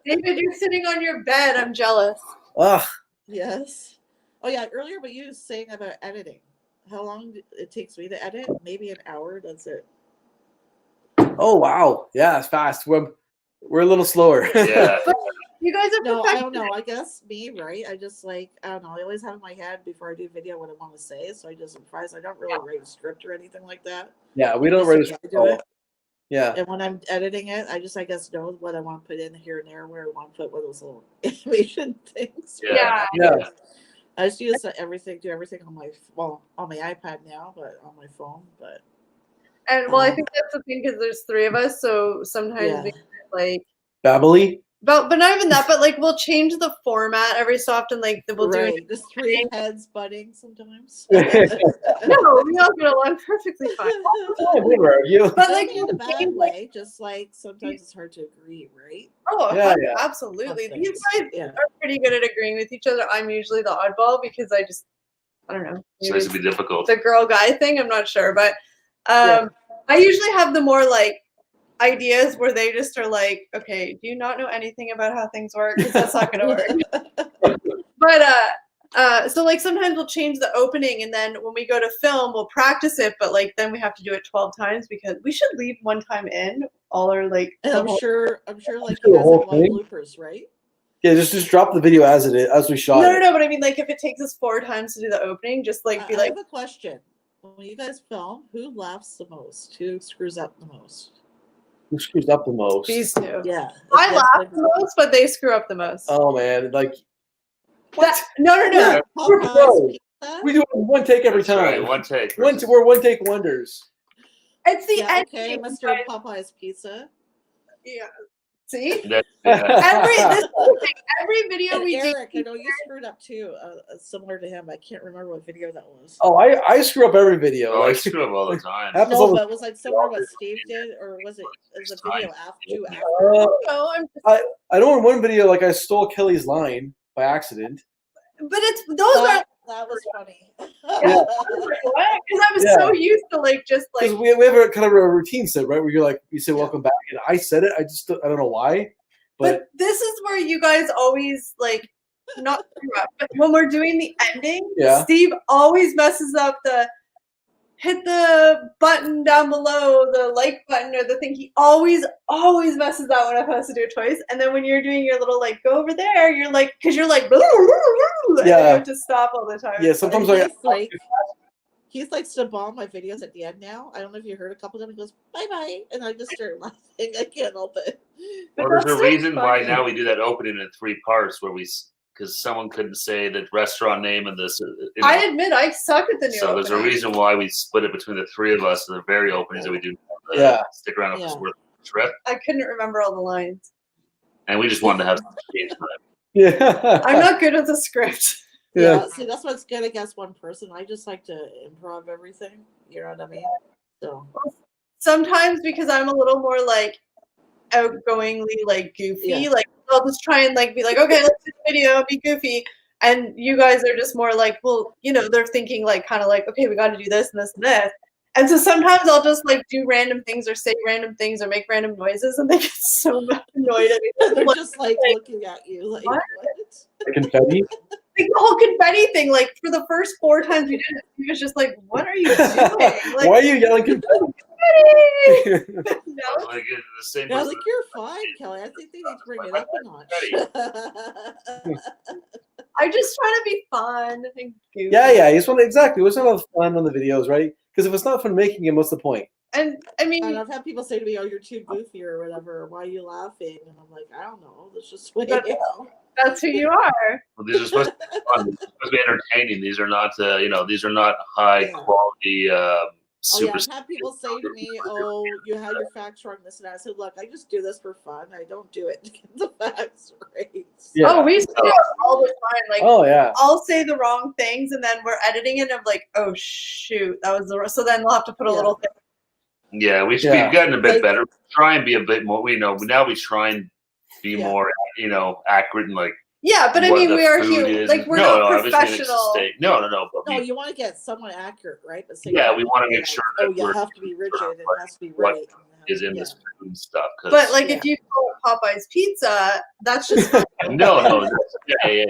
David, you're sitting on your bed. I'm jealous. Ugh. Yes. Oh yeah. Earlier, but you were saying about editing. How long it takes me to edit? Maybe an hour. That's it. Oh wow. Yeah, it's fast. We're a little slower. Yeah. You guys are No, I perfect. don't know. I guess me, right? I just like, I don't know. I always have in my head before I do video what I want to say, so I just improvise. I don't really write a script or anything like that. Yeah, we don't write a script. Yeah. And when I'm editing it, I just know what I want to put in here and there, where I want to put one of those little animation things. Yeah. Yeah. I just use do everything on my iPad now, but on my phone. But And well, I think that's the thing because there's three of us, so sometimes we like Babbly. but not even that, but like we'll change the format every so often. Like we'll do Right. Just 3 heads butting sometimes. no, we all get along perfectly fine. Never argue. But like in a bad way, just like sometimes it's hard to agree, right? oh, Yeah, absolutely. On These things. guys Yeah. are pretty good at agreeing with each other. I'm usually the oddball because I don't know. It's nice to be difficult. The girl guy thing, I'm not sure, but I usually have the more like ideas where they just are like, okay, do you not know anything about how things work? Because that's not gonna work. But so like sometimes we'll change the opening, and then when we go to film, we'll practice it, but like then we have to do it 12 times because we should leave one time in all our like. And the I'm whole- sure like Do you the guys have a whole lot of thing? bloopers, right? Yeah, just drop the video as it is, as we shot it. No, but I mean like if it takes us 4 times to do the opening, just like be I like, have a question. When you guys film, who laughs the most? Who screws up the most? Who screws up the most? these two. Yeah. I that's laugh like- the most, but they screw up the most. Oh man, like No. Yeah. Popeyes Bro, pizza? we do it in one take every That's right, time. one take. We're one take wonders. It's the Yeah, end. okay, Mr. Popeyes pizza. Yeah. See? That's, yeah. Every video And we do. Eric, I know you screwed up too, similar to him. I can't remember what video that was. Oh, I screw up every video. Oh, I Like, screw up all the time. happens No, all the- but it was like similar to what Steve did, or was it the video after? No, I'm I know in one video, like I stole Kelly's line by accident. but it's those are That was funny. Yeah. because I was so used to like just like Because we have a kind of a routine set, right? Where you're like, you say Yeah. welcome back, and I said it. I don't know why, but this is where you guys always like not screw up, but when we're doing the ending, Yeah. Steve always messes up the hit the button down below, the like button or the thing. He always messes that one up, has to do it twice. And then when you're doing your little like go over there, you're like because you're like and then you have to stop all the time. yeah, sometimes He's like to bomb my videos at the end now. I don't know if you heard a couple of them. He goes, bye bye. And I just start laughing. I can't help it. Well, But there's a that's so reason why funny. now we do that opening in 3 parts where because someone couldn't say the restaurant name and this. I admit I suck at the new So there's a opening. reason why we split it between the 3 of us and the very openings that we do. Yeah. Stick around Yeah. for the trip. I couldn't remember all the lines. And we just wanted to have some change time. yeah. I'm not good at the script. Yeah. See, that's what's good against one person. I just like to improv everything. You know what I mean? So Sometimes because I'm a little more like outgoingly like goofy, Yeah. like I'll just try and like be like, okay, let's do the video, be goofy. And you guys are just more like, well, you know, they're thinking like kind of like, okay, we got to do this and this and this. And so sometimes I'll just like do random things or say random things or make random noises, and they get so annoyed at me. they're Like, just like looking at you like What? what? Confetti. the whole confetti thing, like for the first 4 times we did it, he was just like, what are you doing? Like, Why are you yelling confetti? no, Like it's the same. I was person. like, you're fine, Kelly. I think they need to bring it up a notch. I just try to be fun and goofy. Yeah. You just want exactly. What's not fun on the videos, right? Because if it's not fun making them, what's the point? And I mean, And I've had people say to me, "Oh, you're too goofy or whatever. Why are you laughing?" And I'm like, I don't know. That's just the way But- I am. that's who you are. Well, these are supposed to be fun. These are supposed to be entertaining. These are not, these are not high Yeah. quality. Oh yeah, Super. I've had people say to me, "Oh, you had your facts wrong." This and that. I said, "Look, I just do this for fun. I don't do it to get the facts right." Yeah. Oh, we say it all the time. Like, Oh yeah. I'll say the wrong things, and then we're editing it, and I'm like, oh shoot, that was the wrong. So then we'll have to put a Yeah. little thing. Yeah, we've gotten a bit better. Try and be a bit more. Now we try and be more, accurate and like. Yeah, but I what mean, the we are food human. is. Like, we're No, not obviously it's a professional. steak. No. But No, we, you want to get somewhat accurate, right? But Yeah, we wanna make sure Oh, that you we're- have to be rigid. It what- has to be what right. is in Yeah. this food and stuff. 'Cause- But like, if you call it Popeye's Pizza, that's just fun. no. Yeah.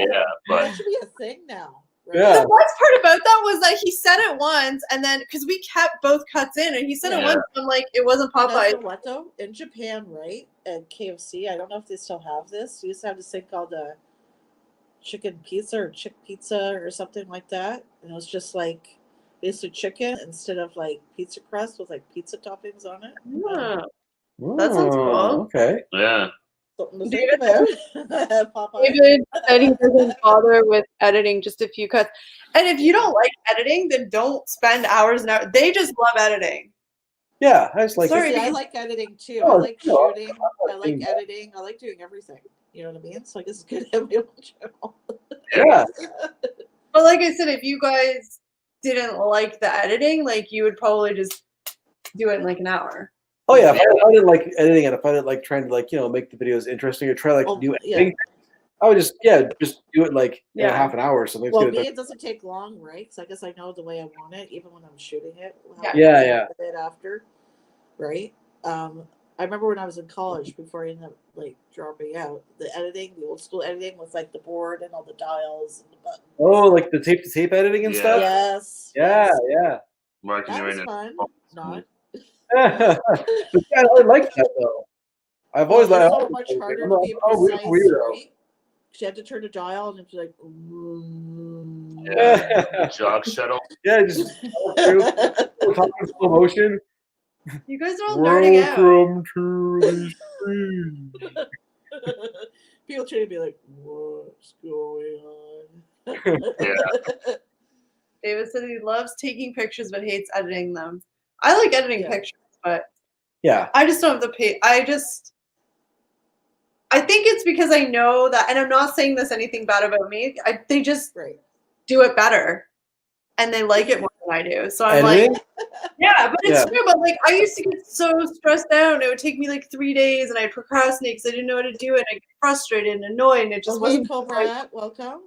But That should be a thing now. Right? Yeah. The best part about that was that he said it once, and then because we kept both cuts in, and he said it Yeah. once, and I'm like, it wasn't And Popeye. you know what though? In Japan, right? At KFC, I don't know if they still have this. You used to have this thing called a chicken pizza or chick pizza or something like that. And it was just like basically chicken instead of like pizza crust with like pizza toppings on it. Yeah. That sounds cool. Okay. yeah. Something to think about. Popeye. David said he doesn't bother with editing, just a few cuts. And if you don't like editing, then don't spend hours and hours. They just love editing. Yeah, I just like Sorry, See, I because- like editing too. Oh, I like no, shooting. I like editing. I like doing everything. You know what I mean? So I guess it's good to have my own channel. Yeah. But like I said, if you guys didn't like the editing, like you would probably just do it in like an hour. Oh yeah, if I didn't like editing and if I didn't like trying to like make the videos interesting or try like Oh, do yeah. editing, I would just do it like in a half an hour or something. Well, me, it doesn't take long, right? Because I guess I know the way I want it, even when I'm shooting it. Yeah. A bit after, right? I remember when I was in college, before I ended up like dropping out, the editing, the old school editing with like the board and all the dials and the buttons. Oh, like the tape to tape editing and stuff. Yes. Yeah. Marking That was right fun. now. But yeah, I like that though. I've always it's liked. so much harder to be precise, right? She had to turn the dial and it's like. Jog shuttle. Yeah, just talking in slow motion. You guys are all nerding out. Welcome to the stream. People try to be like, what's going on? David said he loves taking pictures but hates editing them. I like editing pictures, but I just don't have the pay. I think it's because I know that, and I'm not saying this anything bad about me. They just do it better, and they like it more than I do. So I'm editing? like, but it's true. But like, I used to get so stressed out. It would take me like 3 days, and I'd procrastinate because I didn't know how to do it. I get frustrated and annoyed, and it just wasn't. Welcome.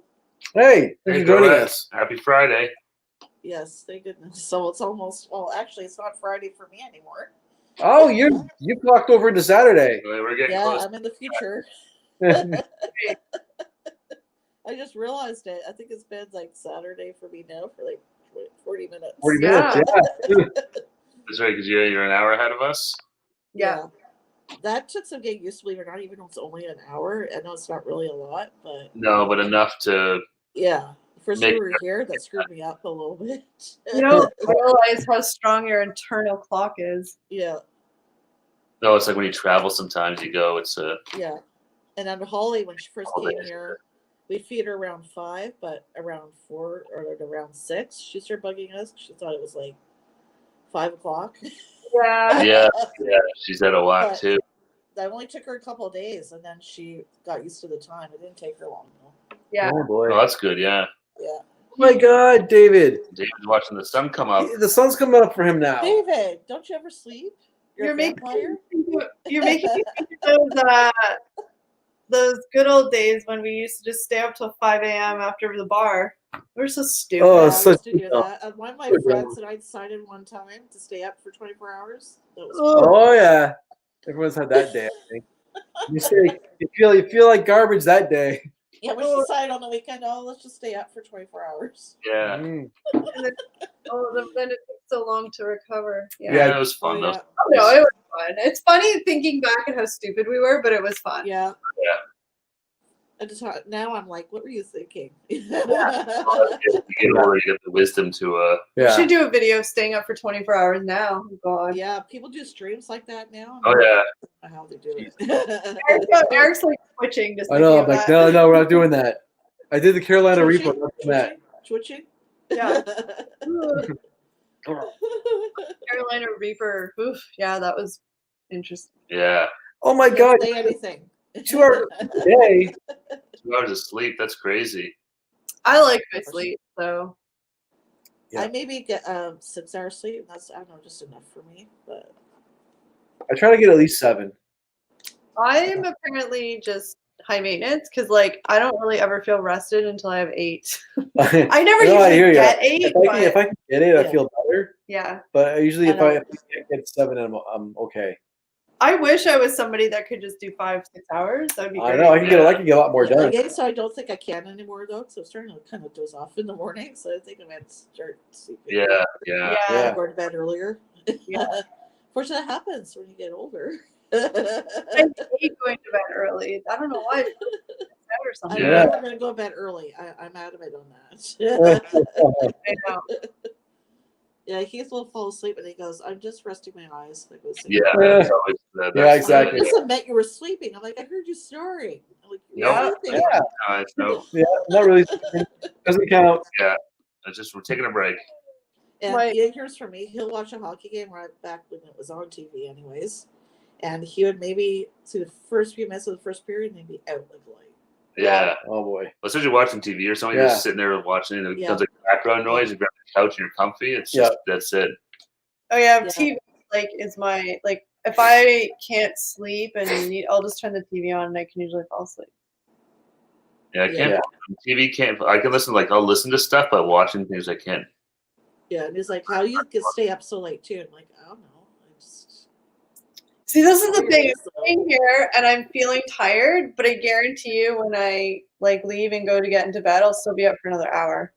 Hey, thanks for joining us. Happy Friday. Yes, thank goodness. So it's almost, actually, it's not Friday for me anymore. Oh, you clocked over into Saturday. We're getting close. I'm in the future. I just realized it. I think it's been like Saturday for me now for like 40 minutes. 40 minutes, That's right, because you're an hour ahead of us. Yeah. That took some getting used to, believe it or not, even though it's only an hour. I know it's not really a lot, but. No, but enough to. Yeah. First we were here, that screwed me up a little bit. You don't realize how strong your internal clock is. Yeah. No, it's like when you travel sometimes you go, it's a. Yeah. And then Holly, when she first came here, we feed her around 5, but around 4 or around 6, she started bugging us. She thought it was like 5 o'clock. Yeah. She's had a walk too. That only took her a couple of days, and then she got used to the time. It didn't take her long though. Yeah. Oh boy. Oh, that's good. Yeah. Yeah. Oh my God, David. David's watching the sun come up. The sun's coming up for him now. David, don't you ever sleep? You're making me think of those good old days when we used to just stay up till 5 a.m. after the bar. We're so stupid. Oh, I used to do that. One of my friends and I decided one time to stay up for 24 hours. That was oh yeah, everyone's had that day. I think you feel like garbage that day. Yeah, we decided on the weekend. Oh, let's just stay up for 24 hours. Yeah. Then it took so long to recover. Yeah, it was fun though. Oh, no, it was fun. It's funny thinking back at how stupid we were, but it was fun. Yeah. I just now I'm like, what were you thinking? You get older, you get the wisdom to. We should do a video of staying up for 24 hours now. Oh, God. Yeah, people do streams like that now. Oh yeah. I don't know how they do it. Eric's like twitching. Just I know. I'm like, no, we're not doing that. I did the Carolina Reaper. Twitching. Yeah. Carolina Reaper. Oof. Yeah, that was interesting. Yeah. Oh my God. Say anything. 2 hours a day. 2 hours of sleep. That's crazy. I like my sleep, so. I maybe get 6 hours sleep. That's, I don't know, just enough for me. But I try to get at least 7. I'm apparently just high maintenance because, like, I don't really ever feel rested until I have 8. I never usually get 8. If I can get 8, I feel better. Yeah. But usually, if I get 7, I'm okay. I wish I was somebody that could just do 5-6 hours. That'd be great. I know. I can get a lot more done. Yeah, so I don't think I can anymore though, because I'm starting to kind of doze off in the morning. So I think I'm going to start sleeping. Yeah. Go to bed earlier. Yeah. Fortunately, that happens when you get older. I hate going to bed early. I don't know why. Or something. I'm never going to go to bed early. I'm adamant on that. I know. Yeah, he's will fall asleep and he goes, "I'm just resting my eyes." Like, yeah, exactly. I just meant you were sleeping. I'm like, I heard you snoring. I'm like, No. Not really. Doesn't count. Yeah, we're taking a break. And here's for me. He'll watch a hockey game right back when it was on TV, anyways. and he would maybe see the first few minutes of the first period and he'd be out like light. Yeah. Oh boy. Especially you're watching TV or something, Yeah. you're just sitting there watching it. It Yeah. becomes like background noise. You grab the couch and you're comfy. It's just that's it. Oh yeah, Yeah. TV is my if I can't sleep and I'll just turn the TV on and I can usually fall asleep. Yeah, I can't. TV can't. I can listen. I'll listen to stuff, but watching things I can't. Yeah, and he's like, "How you can stay up so late too?" I'm like, "I don't know. I just." See, this is the thing. So- I'm sitting here and I'm feeling tired, but I guarantee you, when I leave and go to get into bed, I'll still be up for another hour.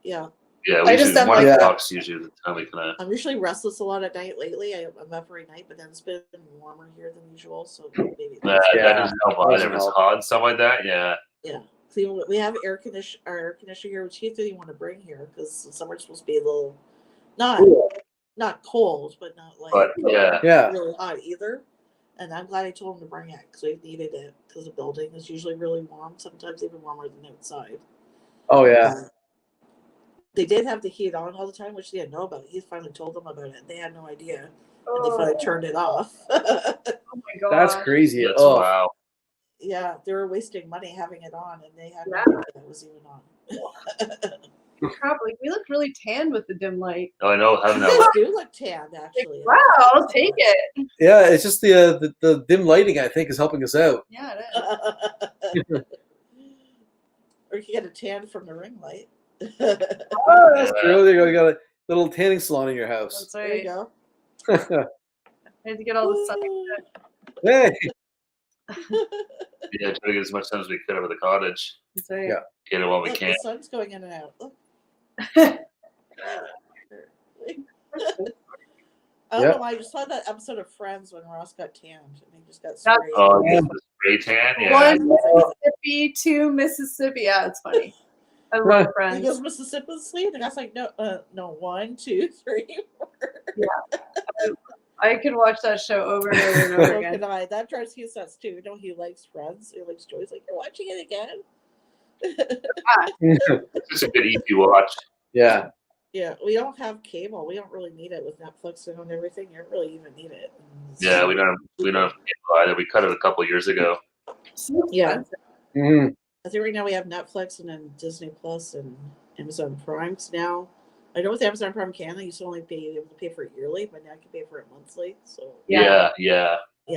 Yeah. Yeah, I we just usually don't 1 like o'clock's usually the time we kind of. I'm usually restless a lot at night lately. I'm up every night, but then it's been warmer here than usual, so maybe. That doesn't help either. If it's hot and stuff like that, yeah. Yeah. See, we have our air conditioner here, which he didn't want to bring here because the summer's supposed to be a little not cold, but not But yeah, really hot either. And I'm glad I told him to bring it because we needed it because the building is usually really warm, sometimes even warmer than outside. Oh yeah. They did have the heat on all the time, which they didn't know about. He finally told them about it. They had no idea, and they finally turned it off. Oh my god, That's crazy. that's Oh wow. Yeah, they were wasting money having it on, and they had no idea it was even on. crap! We look really tan with the dim light. Oh, I know. Having You guys that. do look tanned, actually. Wow, I'll take it. yeah, it's just the dim lighting I think is helping us out. Yeah, it is. Or you can get a tan from the ring light. Oh, that's true. There you go. You got a little tanning salon in your house. That's There you right. go. I had to get all the sun. Hey. Yeah, try to get as much sun as we could out of the cottage. That's right. Yeah. Get it while we Look, can. the sun's going in and out. Look. I don't know why. I just saw that episode of Friends when Ross got tanned and he just got sprayed. Oh, yeah, the spray tan. Yeah. One Mississippi, two Mississippi. Yeah, it's funny. I love He Friends. goes Mississippi, and I was like, no, 1, 2, 3, 4. I could watch that show over and over and over So again. can I. That drives Hughes nuts too. You know, he likes Friends. He likes Joy. He's like, you're watching it again. It's just a good easy watch. Yeah. Yeah, we don't have cable. We don't really need it with Netflix and everything. You don't really even need it. Yeah, we don't have cable either. We cut it a couple years ago. Yeah. Mhm. I think right now we have Netflix and then Disney Plus and Amazon Prime. So now, I know with Amazon Prime Canada, you used to only be able to pay for it yearly, but now you can pay for it monthly. So Yeah.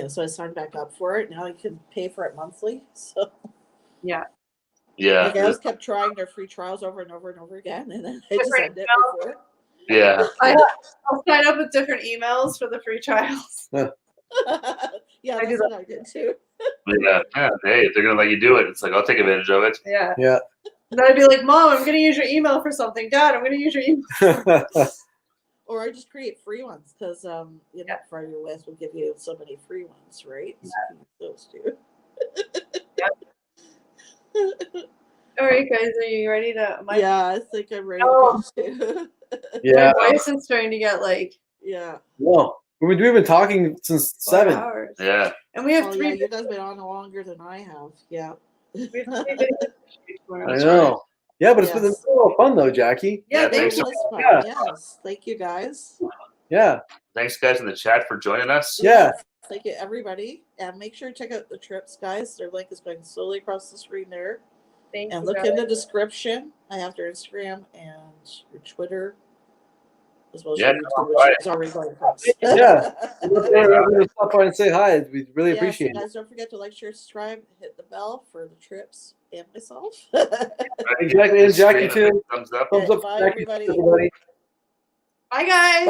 so I signed back up for it. Now you can pay for it monthly. So Yeah. like I just kept trying their free trials over and over and over again, and then I just Different ended it before. Yeah. I'll sign up with different emails for the free trials. Yeah, I do that's what I did too. Yeah. Hey, if they're gonna let you do it, it's like I'll take advantage of it. Yeah. Yeah. And then I'd be like, Mom, I'm going to use your email for something. Dad, I'm going to use your email. Or I just create free ones because Friday West will give you so many free ones, right? So you use those too. All right, guys, are you ready to? Yeah, I think I'm ready to go too. Yeah. My voice is starting to get Yeah. Whoa. We've been talking since 4 7. hours. Yeah. And we have Oh, 3 yeah, you guys been on longer than I have. Yeah. We have 3 videos tomorrow. I know. Yeah, but it's been a Yes. little fun though, Jackie. Yeah, Yeah, It thanks. thanks. was fun. Yeah. Yes. Thank you guys. Yeah. Thanks, guys, in the chat for joining us. Yeah. Thank you, everybody. And make sure to check out the trips, guys. Their link is going slowly across the screen there. Thank And you, look guys. in the description. I have their Instagram and your Twitter, as well as Yeah, your come on YouTube, by. which is already going across. Yeah. We're gonna stop by and say hi. We really appreciate so it. guys, don't forget to like, share, subscribe, hit the bell for the trips and myself. Exactly. And Jackie too. Thumbs up. Thumbs up. Bye, Jackie, everybody. everybody. Bye, guys.